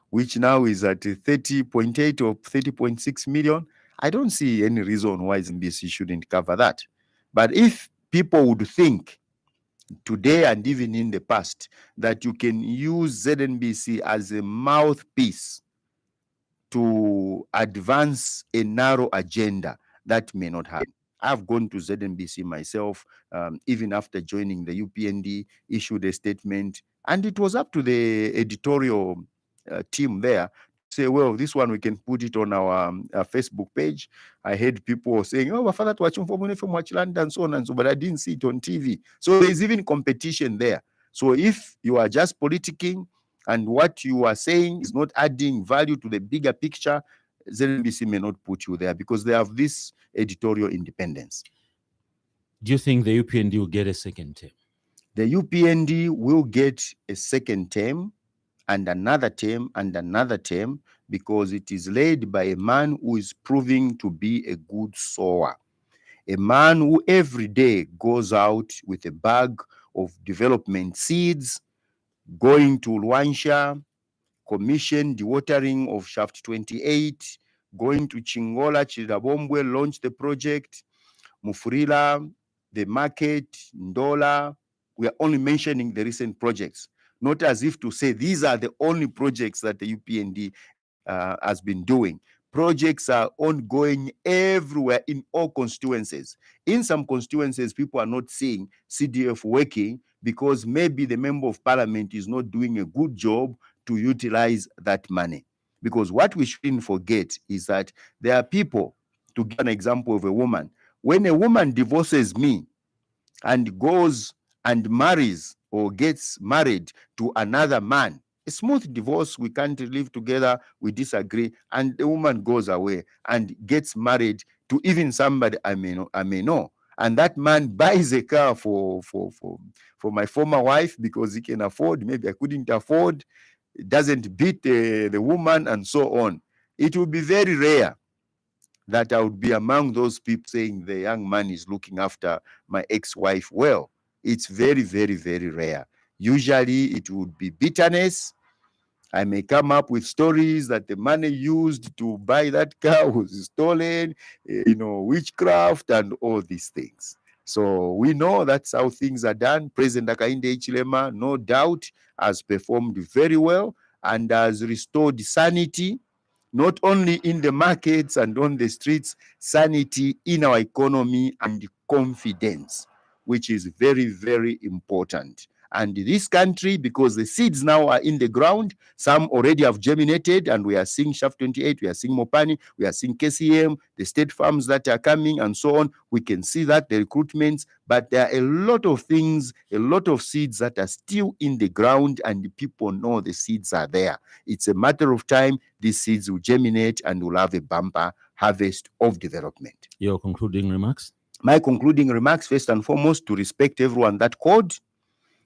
which now is at 30.8 or 30.6 million, I don't see any reason why ZNBC shouldn't cover that. But if people would think today and even in the past that you can use ZNBC as a mouthpiece to advance a narrow agenda, that may not happen. I've gone to ZNBC myself, even after joining the UPND, issued a statement, and it was up to the editorial team there to say, well, this one we can put it on our Facebook page. I heard people saying, oh, Father, watching from Watchland and so on and so, but I didn't see it on TV. So there's even competition there. So if you are just politicking and what you are saying is not adding value to the bigger picture, ZNBC may not put you there because they have this editorial independence. Do you think the UPND will get a second term? The UPND will get a second term and another term and another term because it is led by a man who is proving to be a good sower. A man who every day goes out with a bag of development seeds, going to Luansha, commission the watering of Shaft 28, going to Chingola, Chirabombwe, launch the project, Mufurila, the market, Ndola. We are only mentioning the recent projects, not as if to say these are the only projects that the UPND has been doing. Projects are ongoing everywhere in all constituencies. In some constituencies, people are not seeing CDF working because maybe the member of parliament is not doing a good job to utilize that money. Because what we shouldn't forget is that there are people, to give an example of a woman, when a woman divorces me and goes and marries or gets married to another man, a smooth divorce, we can't live together, we disagree, and the woman goes away and gets married to even somebody I may know. And that man buys a car for my former wife because he can afford, maybe I couldn't afford, it doesn't beat the woman and so on. It will be very rare that I would be among those people saying the young man is looking after my ex-wife well. It's very, very, very rare. Usually it would be bitterness. I may come up with stories that the money used to buy that car was stolen, witchcraft and all these things. So we know that's how things are done. President Hakainde Hichilema, no doubt, has performed very well and has restored sanity, not only in the markets and on the streets, sanity in our economy and confidence, which is very, very important. And this country, because the seeds now are in the ground, some already have germinated, and we are seeing Shaft 28, we are seeing Mopani, we are seeing KCM, the state farms that are coming, and so on. We can see that, the recruitments, but there are a lot of things, a lot of seeds that are still in the ground, and the people know the seeds are there. It's a matter of time. These seeds will germinate and we'll have a bumper harvest of development. Your concluding remarks? My concluding remarks, first and foremost, to respect everyone that called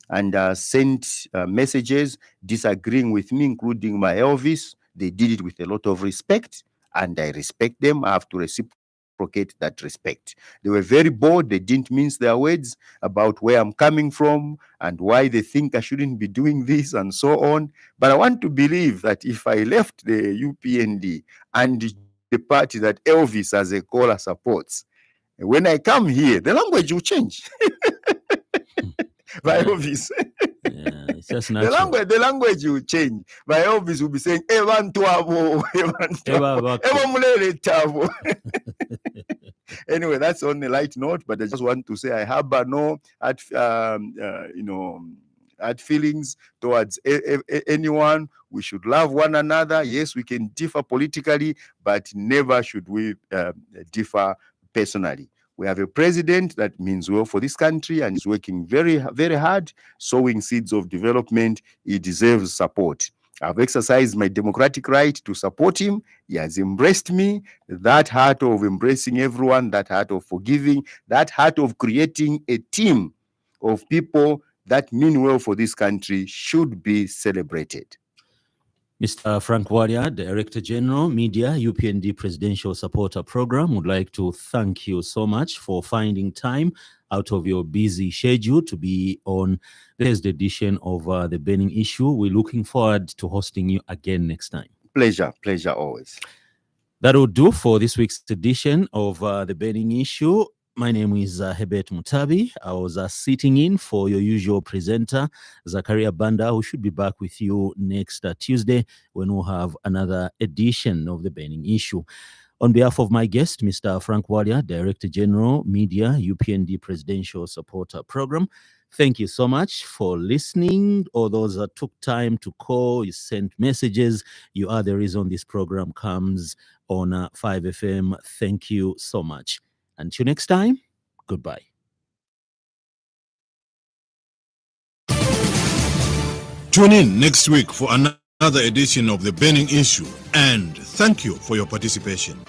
and sent messages disagreeing with me, including my Elvis. They did it with a lot of respect, and I respect them. I have to reciprocate that respect. They were very bold. They didn't mince their words about where I'm coming from and why they think I shouldn't be doing this and so on. But I want to believe that if I left the UPND and the party that Elvis as a caller supports, when I come here, the language will change. By Elvis. Yeah, it's just the natural. language will change. By Elvis will be saying, Evan Tuavo, Evan Mulele Tavo. Anyway, that's on a light note, but I just want to say I have no hard feelings towards anyone. We should love one another. Yes, we can differ politically, but never should we differ personally. We have a president that means well for this country and is working very, very hard, sowing seeds of development. He deserves support. I've exercised my democratic right to support him. He has embraced me. That heart of embracing everyone, that heart of forgiving, that heart of creating a team of people that mean well for this country should be celebrated. Mr. Frank Bwalya, Director General, Media, UPND Presidential Supporter Program, would like to thank you so much for finding time out of your busy schedule to be on today's edition of The Burning Issue. We're looking forward to hosting you again next time. Pleasure always. That will do for this week's edition of The Burning Issue. My name is Herbert Mutabi. I was sitting in for your usual presenter, Zakaria Banda, who should be back with you next Tuesday when we'll have another edition of The Burning Issue. On behalf of my guest, Mr. Frank Bwalya, Director General, Media, UPND Presidential Supporter Program, thank you so much for listening. All those that took time to call, you sent messages, you are the reason this program comes on 5FM. Thank you so much. Until next time, goodbye. Tune in next week for another edition of The Burning Issue, and thank you for your participation.